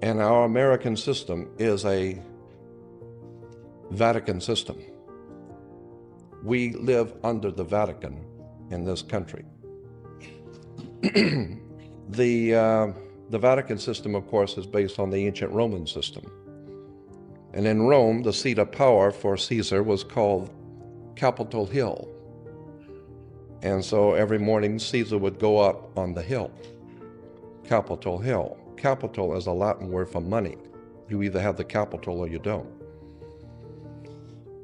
B: And our American system is a Vatican system. We live under the Vatican in this country. The Vatican system, of course, is based on the ancient Roman system. And in Rome, the seat of power for Caesar was called Capitol Hill. And so every morning, Caesar would go up on the hill, Capitol Hill. Capital is a Latin word for money. You either have the capital or you don't.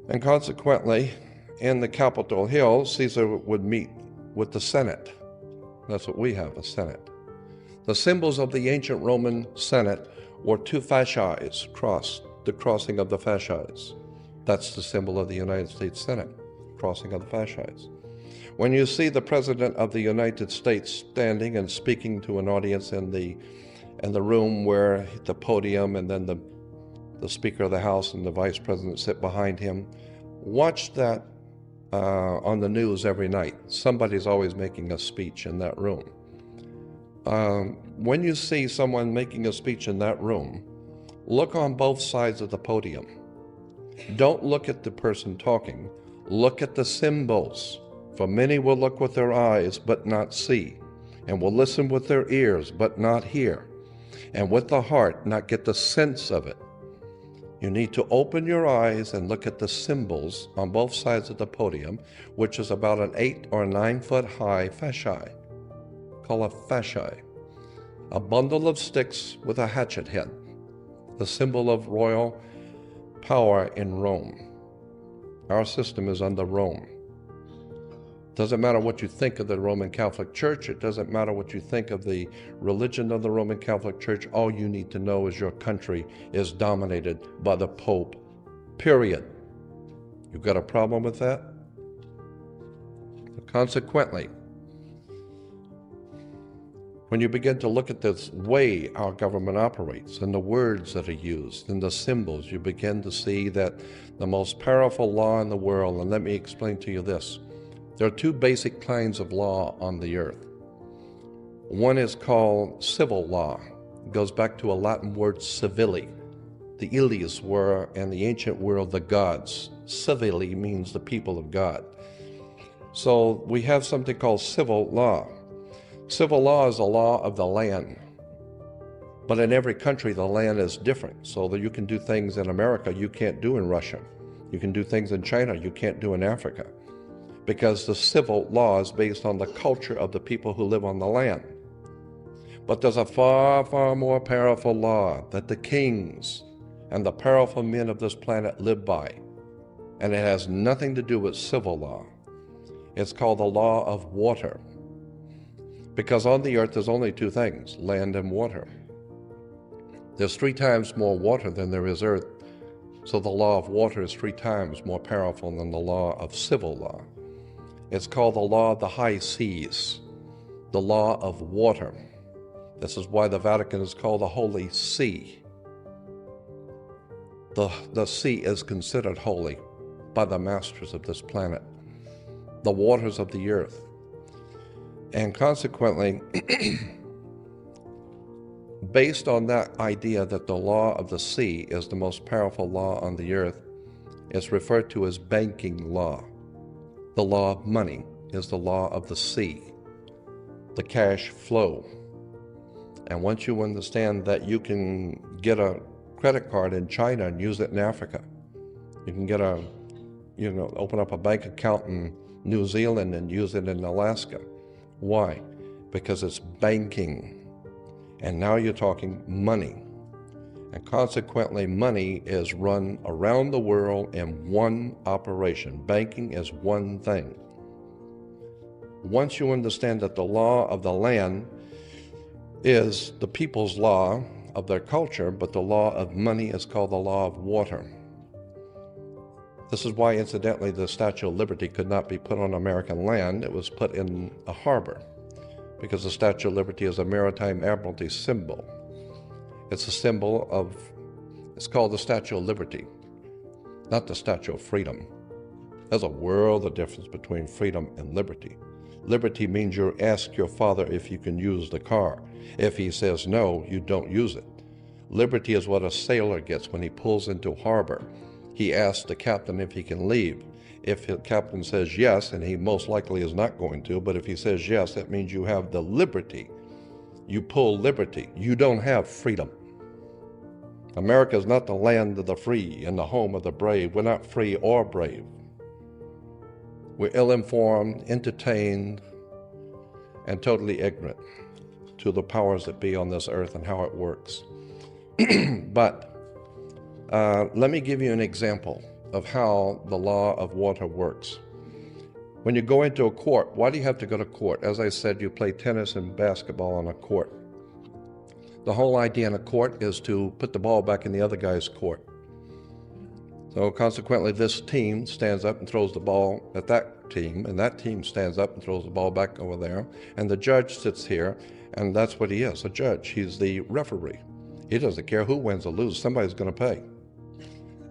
B: And consequently, in the Capitol Hill, Caesar would meet with the Senate. That's what we have, a Senate. The symbols of the ancient Roman Senate were two fasces crossed, the crossing of the fasces. That's the symbol of the United States Senate, crossing of the fasces. When you see the President of the United States standing and speaking to an audience in the room where the podium and then the Speaker of the House and the Vice President sit behind him, watch that on the news every night. Somebody's always making a speech in that room. When you see someone making a speech in that room, look on both sides of the podium. Don't look at the person talking. Look at the symbols. For many will look with their eyes but not see, and will listen with their ears but not hear, and with the heart not get the sense of it. You need to open your eyes and look at the symbols on both sides of the podium, which is about an 8 or 9 foot high fascia, called a fascia, a bundle of sticks with a hatchet head, the symbol of royal power in Rome. Our system is under Rome. Doesn't matter what you think of the Roman Catholic Church. It doesn't matter what you think of the religion of the Roman Catholic Church. All you need to know is your country is dominated by the Pope, period. You've got a problem with that? Consequently, when you begin to look at this way our government operates and the words that are used and the symbols, you begin to see that the most powerful law in the world, and let me explain to you this. There are two basic kinds of law on the earth. One is called civil law. It goes back to a Latin word civili. The Ilies were, in the ancient world, the gods. Civili means the people of God. So we have something called civil law. Civil law is a law of the land. But in every country, the land is different. So that you can do things in America you can't do in Russia. You can do things in China you can't do in Africa. Because the civil law is based on the culture of the people who live on the land. But there's a far, far more powerful law that the kings and the powerful men of this planet live by. And it has nothing to do with civil law. It's called the law of water. Because on the earth there's only two things, land and water. There's 3 times more water than there is earth. So the law of water is 3 times more powerful than the law of civil law. It's called the law of the high seas, the law of water. This is why the Vatican is called the Holy See. The sea is considered holy by the masters of this planet, the waters of the earth. And consequently, based on that idea that the law of the sea is the most powerful law on the earth, it's referred to as banking law. The law of money is the law of the sea, the cash flow. And once you understand that you can get a credit card in China and use it in Africa, you can get open up a bank account in New Zealand and use it in Alaska. Why? Because it's banking. And now you're talking money. And consequently, money is run around the world in one operation. Banking is one thing. Once you understand that the law of the land is the people's law of their culture, but the law of money is called the law of water. This is why, incidentally, the Statue of Liberty could not be put on American land. It was put in a harbor, because the Statue of Liberty is a maritime admiralty symbol. It's a symbol of, it's called the Statue of Liberty, not the Statue of Freedom. There's a world of difference between freedom and liberty. Liberty means you ask your father if you can use the car. If he says no, you don't use it. Liberty is what a sailor gets when he pulls into harbor. He asks the captain if he can leave. If the captain says yes, and he most likely is not going to, but if he says yes, that means you have the liberty. You pull liberty. You don't have freedom. America is not the land of the free and the home of the brave. We're not free or brave. We're ill-informed, entertained, and totally ignorant to the powers that be on this earth and how it works. But let me give you an example of how the law of water works. When you go into a court, why do you have to go to court? As I said, you play tennis and basketball on a court. The whole idea in a court is to put the ball back in the other guy's court. So consequently, this team stands up and throws the ball at that team, and that team stands up and throws the ball back over there, and the judge sits here, and that's what he is, a judge. He's the referee. He doesn't care who wins or loses. Somebody's going to pay.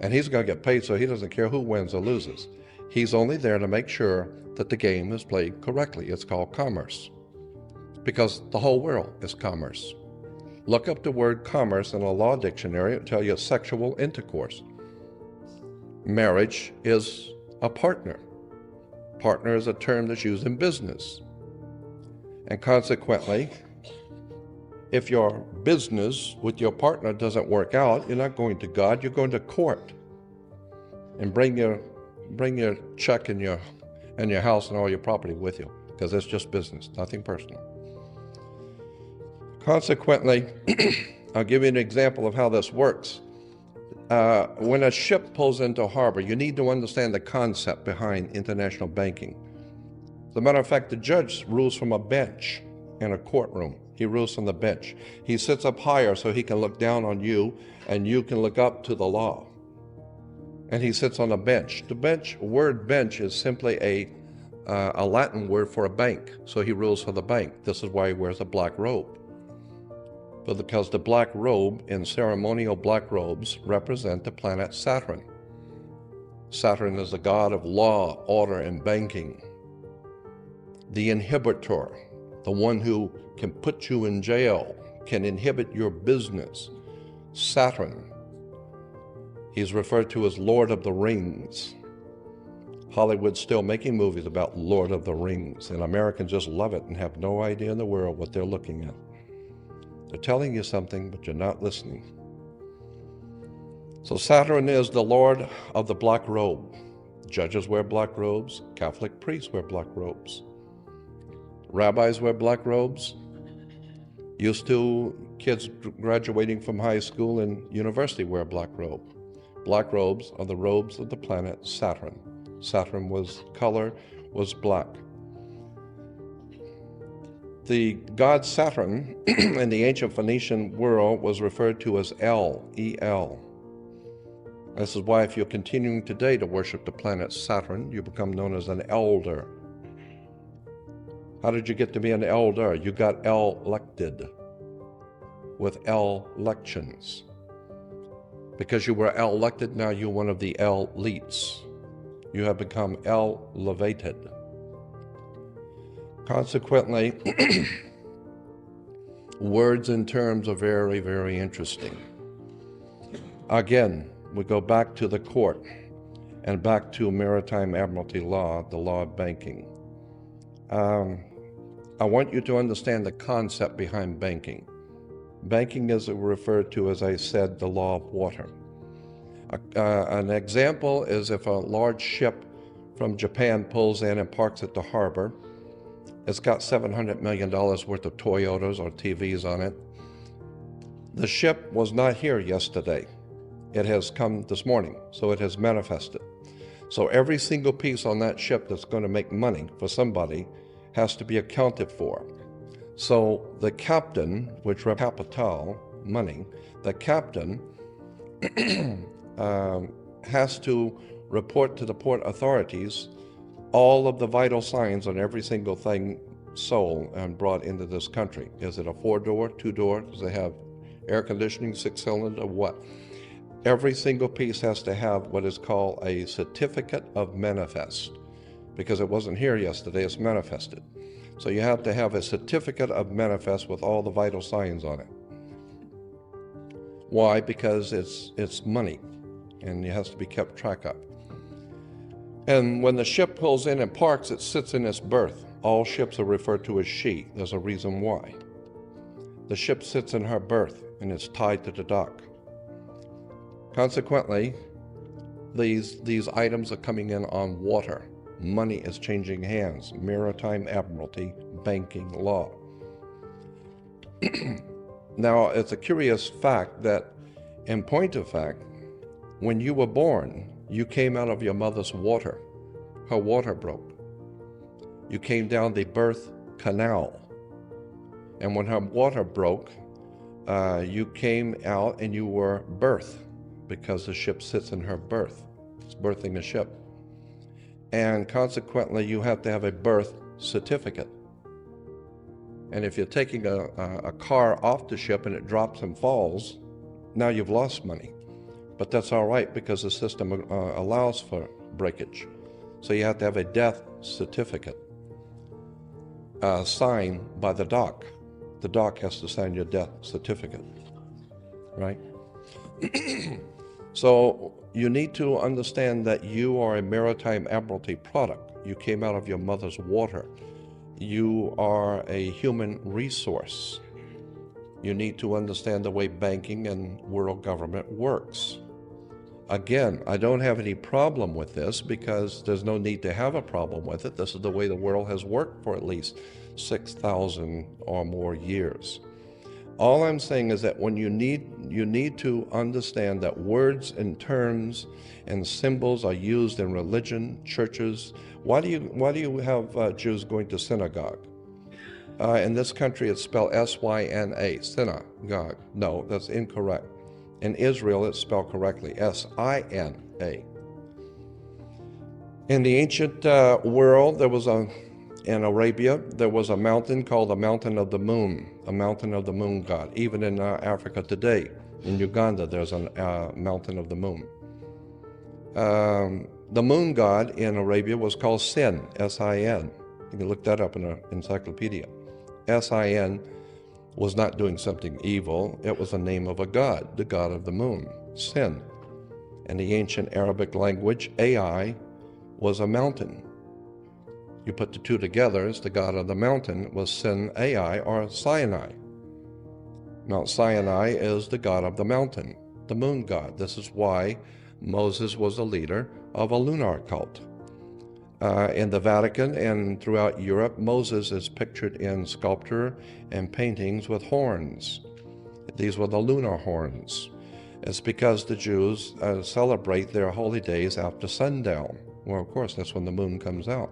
B: And he's going to get paid, so he doesn't care who wins or loses. He's only there to make sure that the game is played correctly. It's called commerce, because the whole world is commerce. Look up the word commerce in a law dictionary. It'll tell you sexual intercourse. Marriage is a partner. Partner is a term that's used in business. And consequently, if your business with your partner doesn't work out, you're not going to God, you're going to court. And bring your check and your house and all your property with you, because it's just business, nothing personal. Consequently, I'll give you an example of how this works. When a ship pulls into harbor, you need to understand the concept behind international banking. As a matter of fact, the judge rules from a bench in a courtroom. He rules from the bench. He sits up higher so he can look down on you, and you can look up to the law. And he sits on a bench. The word bench is simply a Latin word for a bank. So he rules for the bank. This is why he wears a black robe. But because the black robe in ceremonial black robes represent the planet Saturn. Saturn is the god of law, order, and banking. The inhibitor, the one who can put you in jail, can inhibit your business. Saturn. He's referred to as Lord of the Rings. Hollywood's still making movies about Lord of the Rings, and Americans just love it and have no idea in the world what they're looking at. They're telling you something, but you're not listening. So Saturn is the Lord of the black robe. Judges wear black robes. Catholic priests wear black robes. Rabbis wear black robes. Used to, kids graduating from high school and university wear black robe. Black robes are the robes of the planet Saturn. Saturn color was black. The god Saturn in the ancient Phoenician world was referred to as El, E-L. This is why if you're continuing today to worship the planet Saturn, you become known as an elder. How did you get to be an elder? You got elected with elections. Because you were elected, now you're one of the elites. You have become elevated. Consequently, words and terms are very, very interesting. Again, we go back to the court and back to maritime admiralty law, the law of banking. I want you to understand the concept behind banking. Banking is referred to, as I said, the law of water. An example is if a large ship from Japan pulls in and parks at the harbor. It's got $700 million worth of Toyotas or TVs on it. The ship was not here yesterday. It has come this morning, so it has manifested. So every single piece on that ship that's going to make money for somebody has to be accounted for. So the captain, which represents capital, money, the captain has to report to the port authorities all of the vital signs on every single thing sold and brought into this country. Is it a 4-door, 2-door? Does it have air conditioning, 6-cylinder, what? Every single piece has to have what is called a certificate of manifest, because it wasn't here yesterday, it's manifested. So you have to have a certificate of manifest with all the vital signs on it. Why? Because it's money, and it has to be kept track of. And when the ship pulls in and parks, it sits in its berth. All ships are referred to as she. There's a reason why. The ship sits in her berth, and it's tied to the dock. Consequently, these items are coming in on water. Money is changing hands. Maritime admiralty, banking, law. Now, it's a curious fact that, in point of fact, when you were born, you came out of your mother's water. Her water broke. You came down the birth canal. And when her water broke, you came out and you were birthed, because the ship sits in her berth. It's birthing the ship. And consequently, you have to have a birth certificate. And if you're taking a car off the ship and it drops and falls, now you've lost money. But that's all right, because the system allows for breakage. So you have to have a death certificate signed by the dock. The dock has to sign your death certificate, right? So you need to understand that you are a maritime admiralty product. You came out of your mother's water. You are a human resource. You need to understand the way banking and world government works. Again, I don't have any problem with this, because there's no need to have a problem with it. This is the way the world has worked for at least 6,000 or more years. All I'm saying is that when you need to understand that words and terms and symbols are used in religion, churches. Why do you have Jews going to synagogue? In this country, it's spelled S-Y-N-A, synagogue. No, that's incorrect. In Israel, it's spelled correctly, S-I-N-A. In the ancient world, in Arabia, there was a mountain called the Mountain of the Moon, a mountain of the moon god. Even in Africa today, in Uganda, there's a mountain of the moon. The moon god in Arabia was called Sin, S-I-N. You can look that up in an encyclopedia. S-I-N was not doing something evil. It was the name of a god, the god of the moon, Sin. In the ancient Arabic language, Ai was a mountain. You put the two together, as the god of the mountain was Sin Ai, or Sinai. Mount Sinai is the god of the mountain, the moon god. This is why Moses was a leader of a lunar cult. In the Vatican and throughout Europe, Moses is pictured in sculpture and paintings with horns. These were the lunar horns. It's because the Jews celebrate their holy days after sundown. Well, of course, that's when the moon comes out.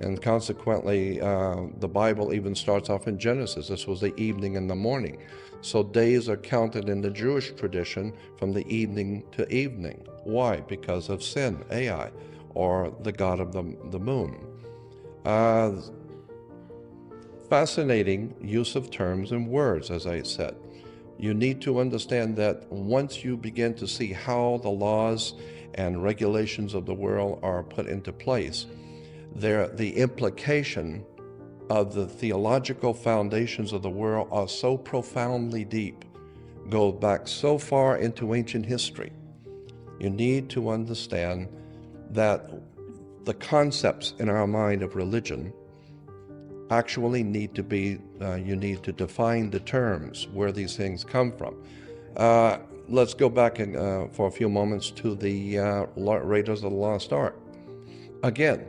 B: And consequently, the Bible even starts off in Genesis. This was the evening and the morning. So days are counted in the Jewish tradition from the evening to evening. Why? Because of Sin, Ai, or the god of the moon. Fascinating use of terms and words, as I said. You need to understand that once you begin to see how the laws and regulations of the world are put into place, the implication of the theological foundations of the world are so profoundly deep, go back so far into ancient history. You need to understand that the concepts in our mind of religion actually need to be, you need to define the terms where these things come from. Let's go back for a few moments to the Raiders of the Lost Ark. Again,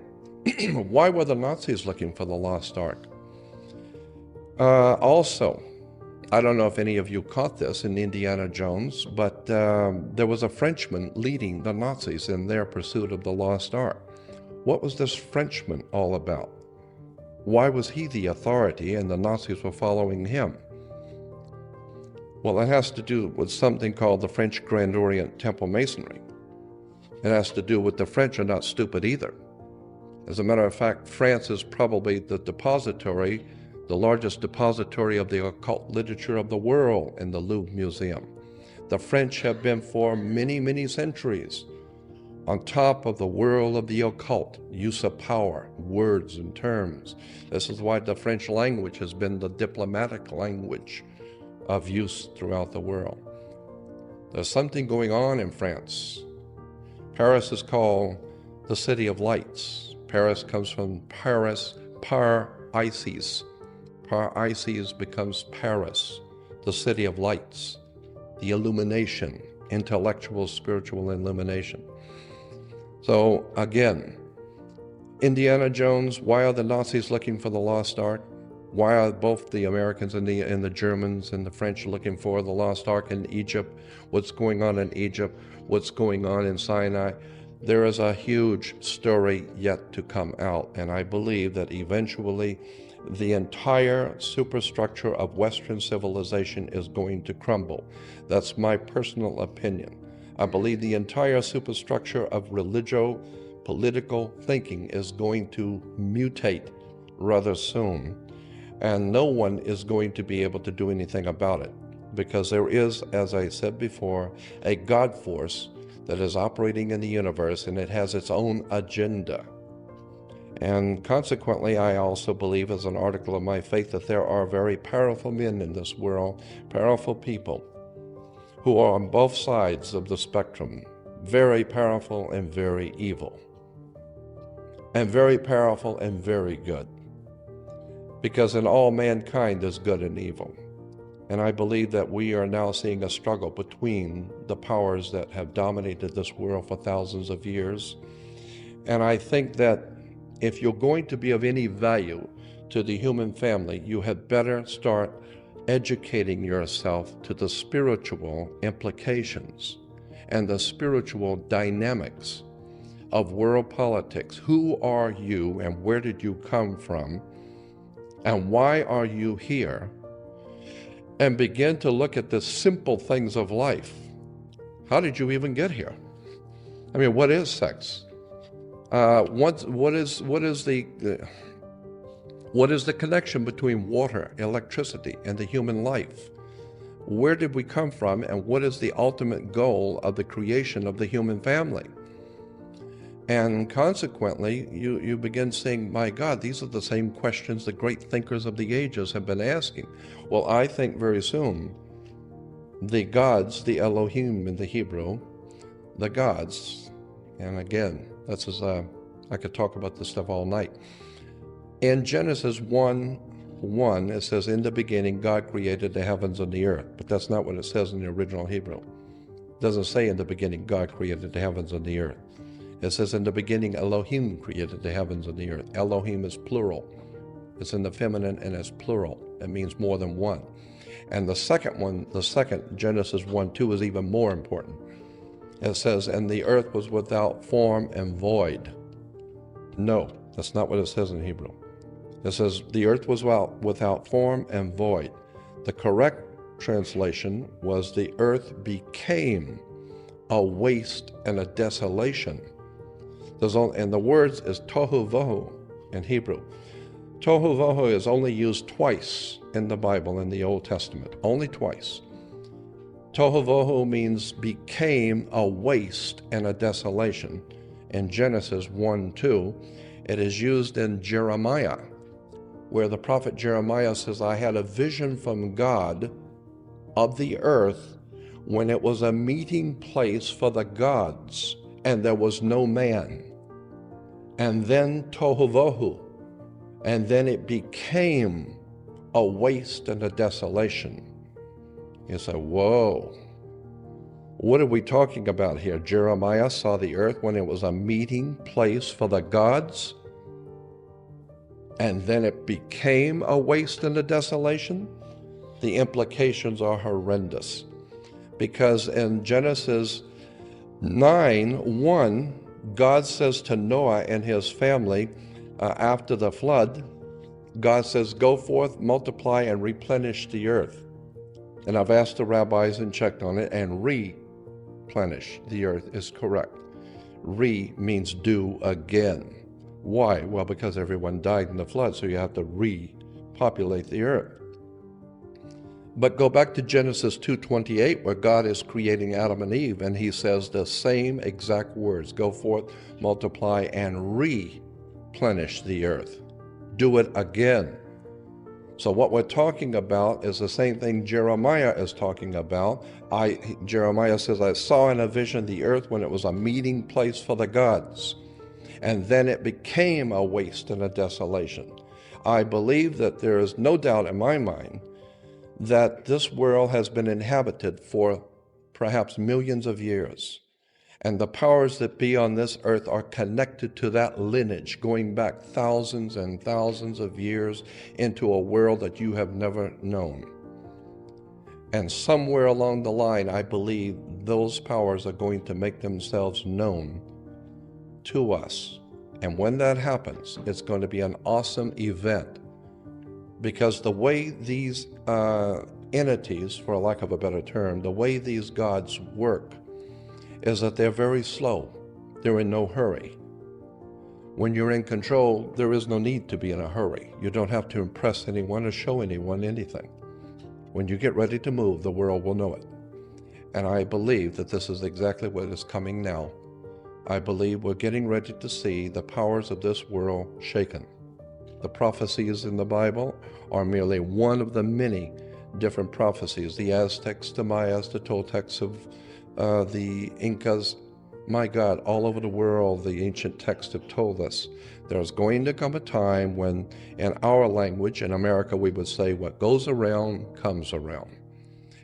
B: why were the Nazis looking for the Lost Ark? Also, I don't know if any of you caught this in Indiana Jones, but there was a Frenchman leading the Nazis in their pursuit of the lost ark. What was this Frenchman all about? Why was he the authority and the Nazis were following him? Well, it has to do with something called the French Grand Orient Temple Masonry. It has to do with the French are not stupid either. As a matter of fact, France is probably the largest depository of the occult literature of the world in the Louvre Museum. The French have been for many, many centuries on top of the world of the occult, use of power, words and terms. This is why the French language has been the diplomatic language of use throughout the world. There's something going on in France. Paris is called the City of Lights. Paris comes from Paris, par-Isis. Par-Isis becomes Paris, the City of Lights, the illumination, intellectual, spiritual illumination. So again, Indiana Jones, why are the Nazis looking for the lost ark? Why are both the Americans and the Germans and the French looking for the lost ark in Egypt? What's going on in Egypt? What's going on in Sinai? There is a huge story yet to come out, and I believe that eventually the entire superstructure of Western civilization is going to crumble. That's my personal opinion. I believe the entire superstructure of political thinking is going to mutate rather soon, and no one is going to be able to do anything about it, because there is, as I said before, a God force that is operating in the universe, and it has its own agenda. And consequently, I also believe, as an article of my faith, that there are very powerful men in this world, powerful people, who are on both sides of the spectrum, very powerful and very evil, and very powerful and very good, because in all mankind is good and evil. And I believe that we are now seeing a struggle between the powers that have dominated this world for thousands of years. And I think that if you're going to be of any value to the human family, you had better start educating yourself to the spiritual implications and the spiritual dynamics of world politics. Who are you and where did you come from? And why are you here? And begin to look at the simple things of life. How did you even get here? I mean, what is sex? What is the connection between water, electricity, and the human life? Where did we come from, and what is the ultimate goal of the creation of the human family? And consequently, you begin saying, my God, these are the same questions the great thinkers of the ages have been asking. Well, I think very soon the gods, the Elohim in the Hebrew, the gods, and again, that's as I could talk about this stuff all night. In Genesis 1:1, it says, in the beginning, God created the heavens and the earth. But that's not what it says in the original Hebrew. It doesn't say in the beginning, God created the heavens and the earth. It says in the beginning, Elohim created the heavens and the earth. Elohim is plural. It's in the feminine and it's plural. It means more than one. And the second one, Genesis 1:2, is even more important. It says, and the earth was without form and void. No, that's not what it says in Hebrew. It says the earth was without form and void. The correct translation was the earth became a waste and a desolation. And the words is tohu vohu in Hebrew. Tohu vohu is only used twice in the Bible in the Old Testament, only twice. Tohu vohu means became a waste and a desolation. In Genesis 1:2, it is used in Jeremiah, where the prophet Jeremiah says, I had a vision from God of the earth when it was a meeting place for the gods, and there was no man. And then tohu vohu, and then it became a waste and a desolation. You say, whoa, what are we talking about here? Jeremiah saw the earth when it was a meeting place for the gods, and then it became a waste and a desolation? the implications are horrendous. Because in Genesis 9:1, God says to Noah and his family, after the flood, God says, "Go forth, multiply, and replenish the earth." And I've asked the rabbis and checked on it, and replenish the earth is correct. Re means do again. Why? Well, because everyone died in the flood, so you have to repopulate the earth. But go back to Genesis 2:28, where God is creating Adam and Eve, and he says the same exact words: go forth, multiply, and replenish the earth. Do it again. So what we're talking about is the same thing Jeremiah is talking about. Jeremiah says, "I saw in a vision the earth when it was a meeting place for the gods, and then it became a waste and a desolation." I believe that there is no doubt in my mind that this world has been inhabited for perhaps millions of years. And the powers that be on this earth are connected to that lineage, going back thousands and thousands of years into a world that you have never known. And somewhere along the line, I believe those powers are going to make themselves known to us. And when that happens, it's going to be an awesome event. Because the way these entities, for lack of a better term, the way these gods work is that they're very slow. They're in no hurry. When you're in control, there is no need to be in a hurry. You don't have to impress anyone or show anyone anything. When you get ready to move, the world will know it. And I believe that this is exactly what is coming now. I believe we're getting ready to see the powers of this world shaken. The prophecies in the Bible are merely one of the many different prophecies. The Aztecs, the Mayas, the Toltecs of the Incas. My God, all over the world, the ancient texts have told us there's going to come a time when, in our language, in America, we would say, what goes around comes around.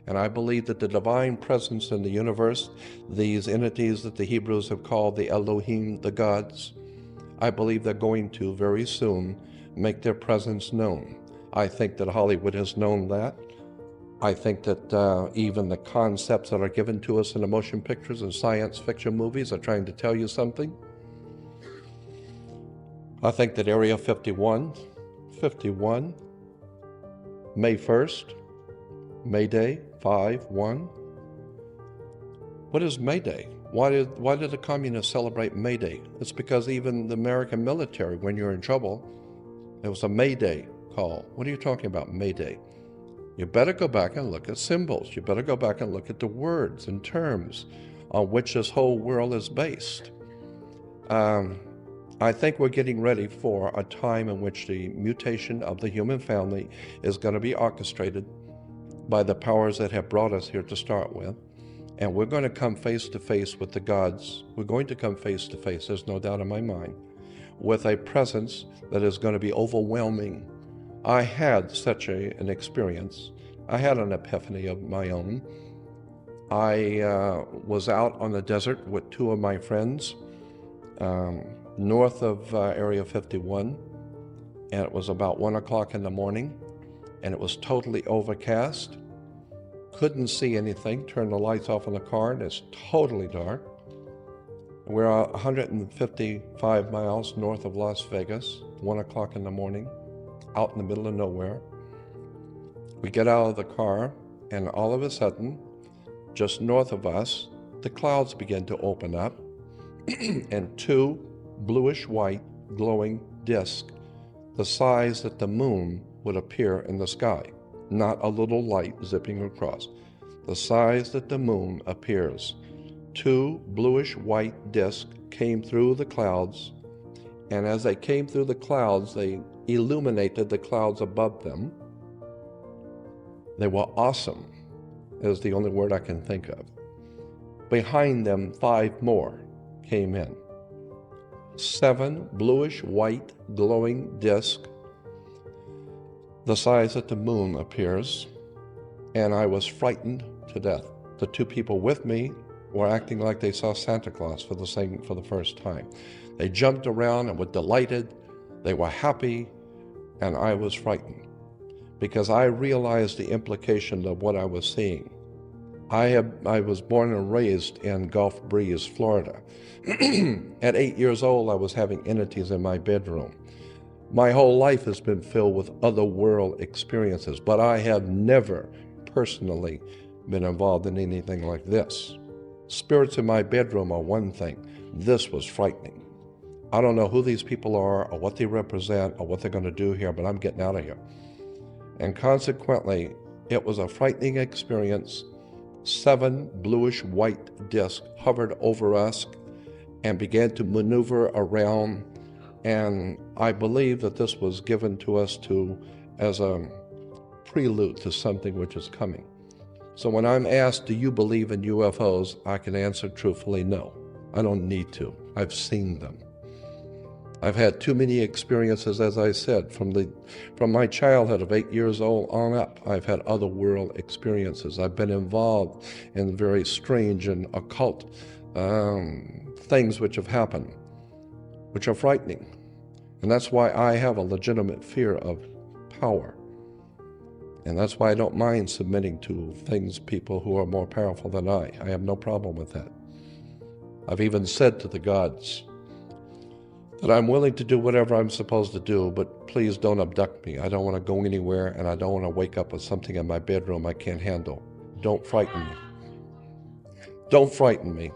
B: And I believe that the divine presence in the universe, these entities that the Hebrews have called the Elohim, the gods, I believe they're going to very soon make their presence known. I think that Hollywood has known that. I think that even the concepts that are given to us in the motion pictures and science fiction movies are trying to tell you something. I think that Area 51, May 1st, May Day, 5/1. What is May Day? Why did the communists celebrate May Day? It's because even the American military, when you're in trouble, there was a May Day call. What are you talking about, May Day? You better go back and look at symbols. You better go back and look at the words and terms on which this whole world is based. I think we're getting ready for a time in which the mutation of the human family is going to be orchestrated by the powers that have brought us here to start with. And we're going to come face to face with the gods. We're going to come face to face, there's no doubt in my mind, with a presence that is going to be overwhelming. I had such an experience. I had an epiphany of my own. I was out on the desert with two of my friends north of Area 51, and it was about 1 o'clock in the morning, and it was totally overcast. Couldn't see anything. Turned the lights off in the car, and it's totally dark. We're 155 miles north of Las Vegas, 1 o'clock in the morning, out in the middle of nowhere. We get out of the car, and all of a sudden, just north of us, the clouds begin to open up, and two bluish-white glowing discs, the size that the moon would appear in the sky. Not a little light zipping across. The size that the moon appears. Two bluish-white discs came through the clouds, and as they came through the clouds, they illuminated the clouds above them. They were awesome, is the only word I can think of. Behind them, 5 more came in. 7 bluish-white glowing discs, the size that the moon appears, and I was frightened to death. The 2 people with me were acting like they saw Santa Claus for the first time. They jumped around and were delighted. They were happy, and I was frightened. because I realized the implication of what I was seeing. I was born and raised in Gulf Breeze, Florida. At 8 years old, I was having entities in my bedroom. My whole life has been filled with other world experiences, but I have never personally been involved in anything like this. Spirits in my bedroom are one thing. This was frightening. I don't know who these people are or what they represent or what they're going to do here, but I'm getting out of here. And consequently, it was a frightening experience. 7 bluish-white discs hovered over us and began to maneuver around. And I believe that this was given to us as a prelude to something which is coming. So when I'm asked, do you believe in UFOs? I can answer truthfully, no. I don't need to. I've seen them. I've had too many experiences, as I said, from my childhood of 8 years old on up. I've had other world experiences. I've been involved in very strange and occult things which have happened, which are frightening. And that's why I have a legitimate fear of power. And that's why I don't mind submitting to people who are more powerful than I. I have no problem with that. I've even said to the gods that I'm willing to do whatever I'm supposed to do, but please don't abduct me. I don't want to go anywhere, and I don't want to wake up with something in my bedroom I can't handle. Don't frighten me. Don't frighten me.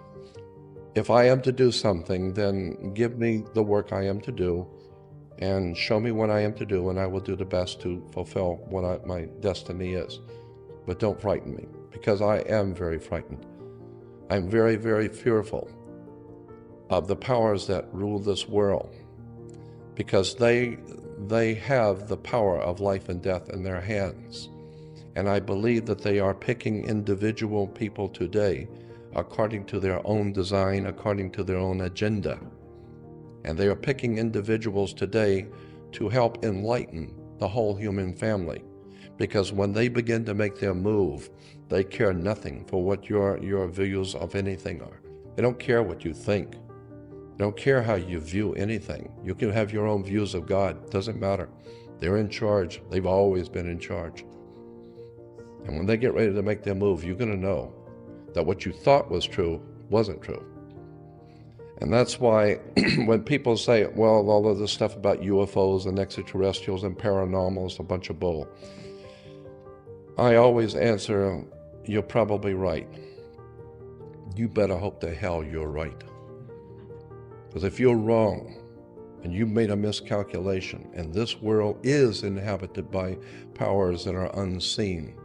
B: If I am to do something, then give me the work I am to do and show me what I am to do, and I will do the best to fulfill what my destiny is. But don't frighten me, because I am very frightened. I'm very, very fearful of the powers that rule this world, because they have the power of life and death in their hands. And I believe that they are picking individual people today according to their own design, according to their own agenda. And they are picking individuals today to help enlighten the whole human family. Because when they begin to make their move, they care nothing for what your views of anything are. They don't care what you think. They don't care how you view anything. You can have your own views of God. It doesn't matter. They're in charge. They've always been in charge. And when they get ready to make their move, you're going to know that what you thought was true wasn't true. And that's why when people say, well, all of this stuff about UFOs and extraterrestrials and paranormal is a bunch of bull, I always answer, you're probably right. You better hope to hell you're right. Because if you're wrong and you made a miscalculation and this world is inhabited by powers that are unseen,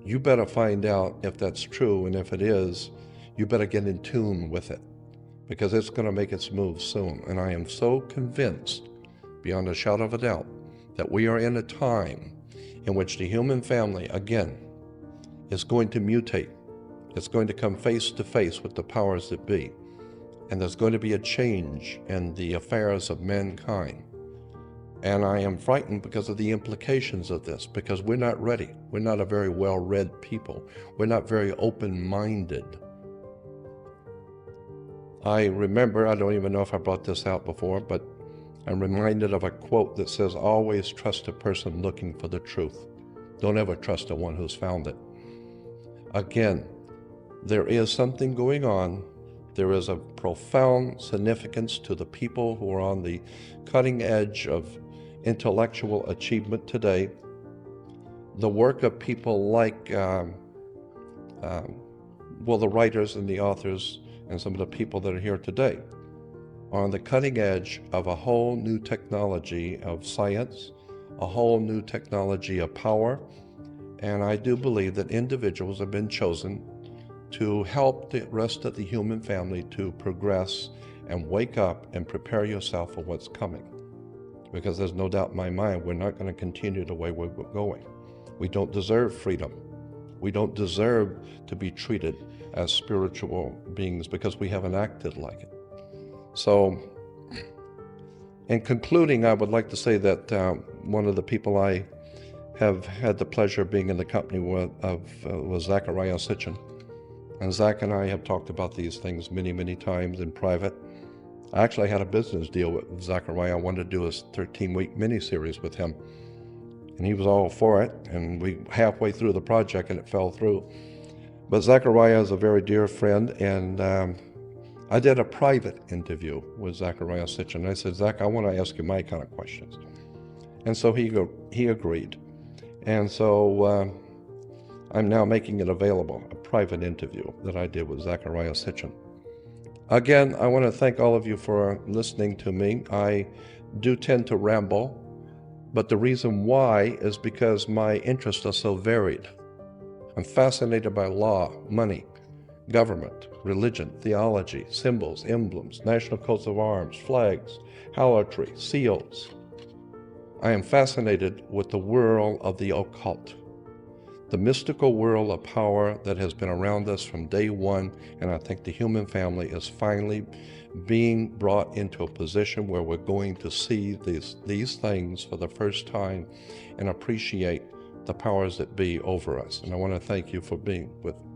B: you better find out if that's true, and if it is, you better get in tune with it, because it's going to make its move soon. And I am so convinced, beyond a shadow of a doubt, that we are in a time in which the human family, again, is going to mutate. It's going to come face to face with the powers that be. And there's going to be a change in the affairs of mankind. And I am frightened because of the implications of this, because we're not ready. We're not a very well-read people. We're not very open-minded. I remember, I don't even know if I brought this out before, but I'm reminded of a quote that says, always trust a person looking for the truth. Don't ever trust the one who's found it. Again, there is something going on. There is a profound significance to the people who are on the cutting edge of intellectual achievement today. The work of people like, the writers and the authors and some of the people that are here today are on the cutting edge of a whole new technology of science, a whole new technology of power. And I do believe that individuals have been chosen to help the rest of the human family to progress and wake up and prepare yourself for what's coming. Because there's no doubt in my mind, we're not going to continue the way we're going. We don't deserve freedom. We don't deserve to be treated as spiritual beings because we haven't acted like it. So, in concluding, I would like to say that one of the people I have had the pleasure of being in the company was Zachariah Sitchin. And Zach and I have talked about these things many, many times in private. I actually had a business deal with Zachariah. I wanted to do a 13-week mini-series with him. and he was all for it, and we halfway through the project and it fell through. But Zachariah is a very dear friend, and I did a private interview with Zachariah Sitchin. I said, Zach, I want to ask you my kind of questions. And so he agreed. And so I'm now making it available, a private interview that I did with Zachariah Sitchin. Again, I want to thank all of you for listening to me. I do tend to ramble, but the reason why is because my interests are so varied. I'm fascinated by law, money, government, religion, theology, symbols, emblems, national coats of arms, flags, harlotry, seals. I am fascinated with the world of the occult, the mystical world of power that has been around us from day one, and I think the human family is finally being brought into a position where we're going to see these things for the first time and appreciate the powers that be over us. And I want to thank you for being with me.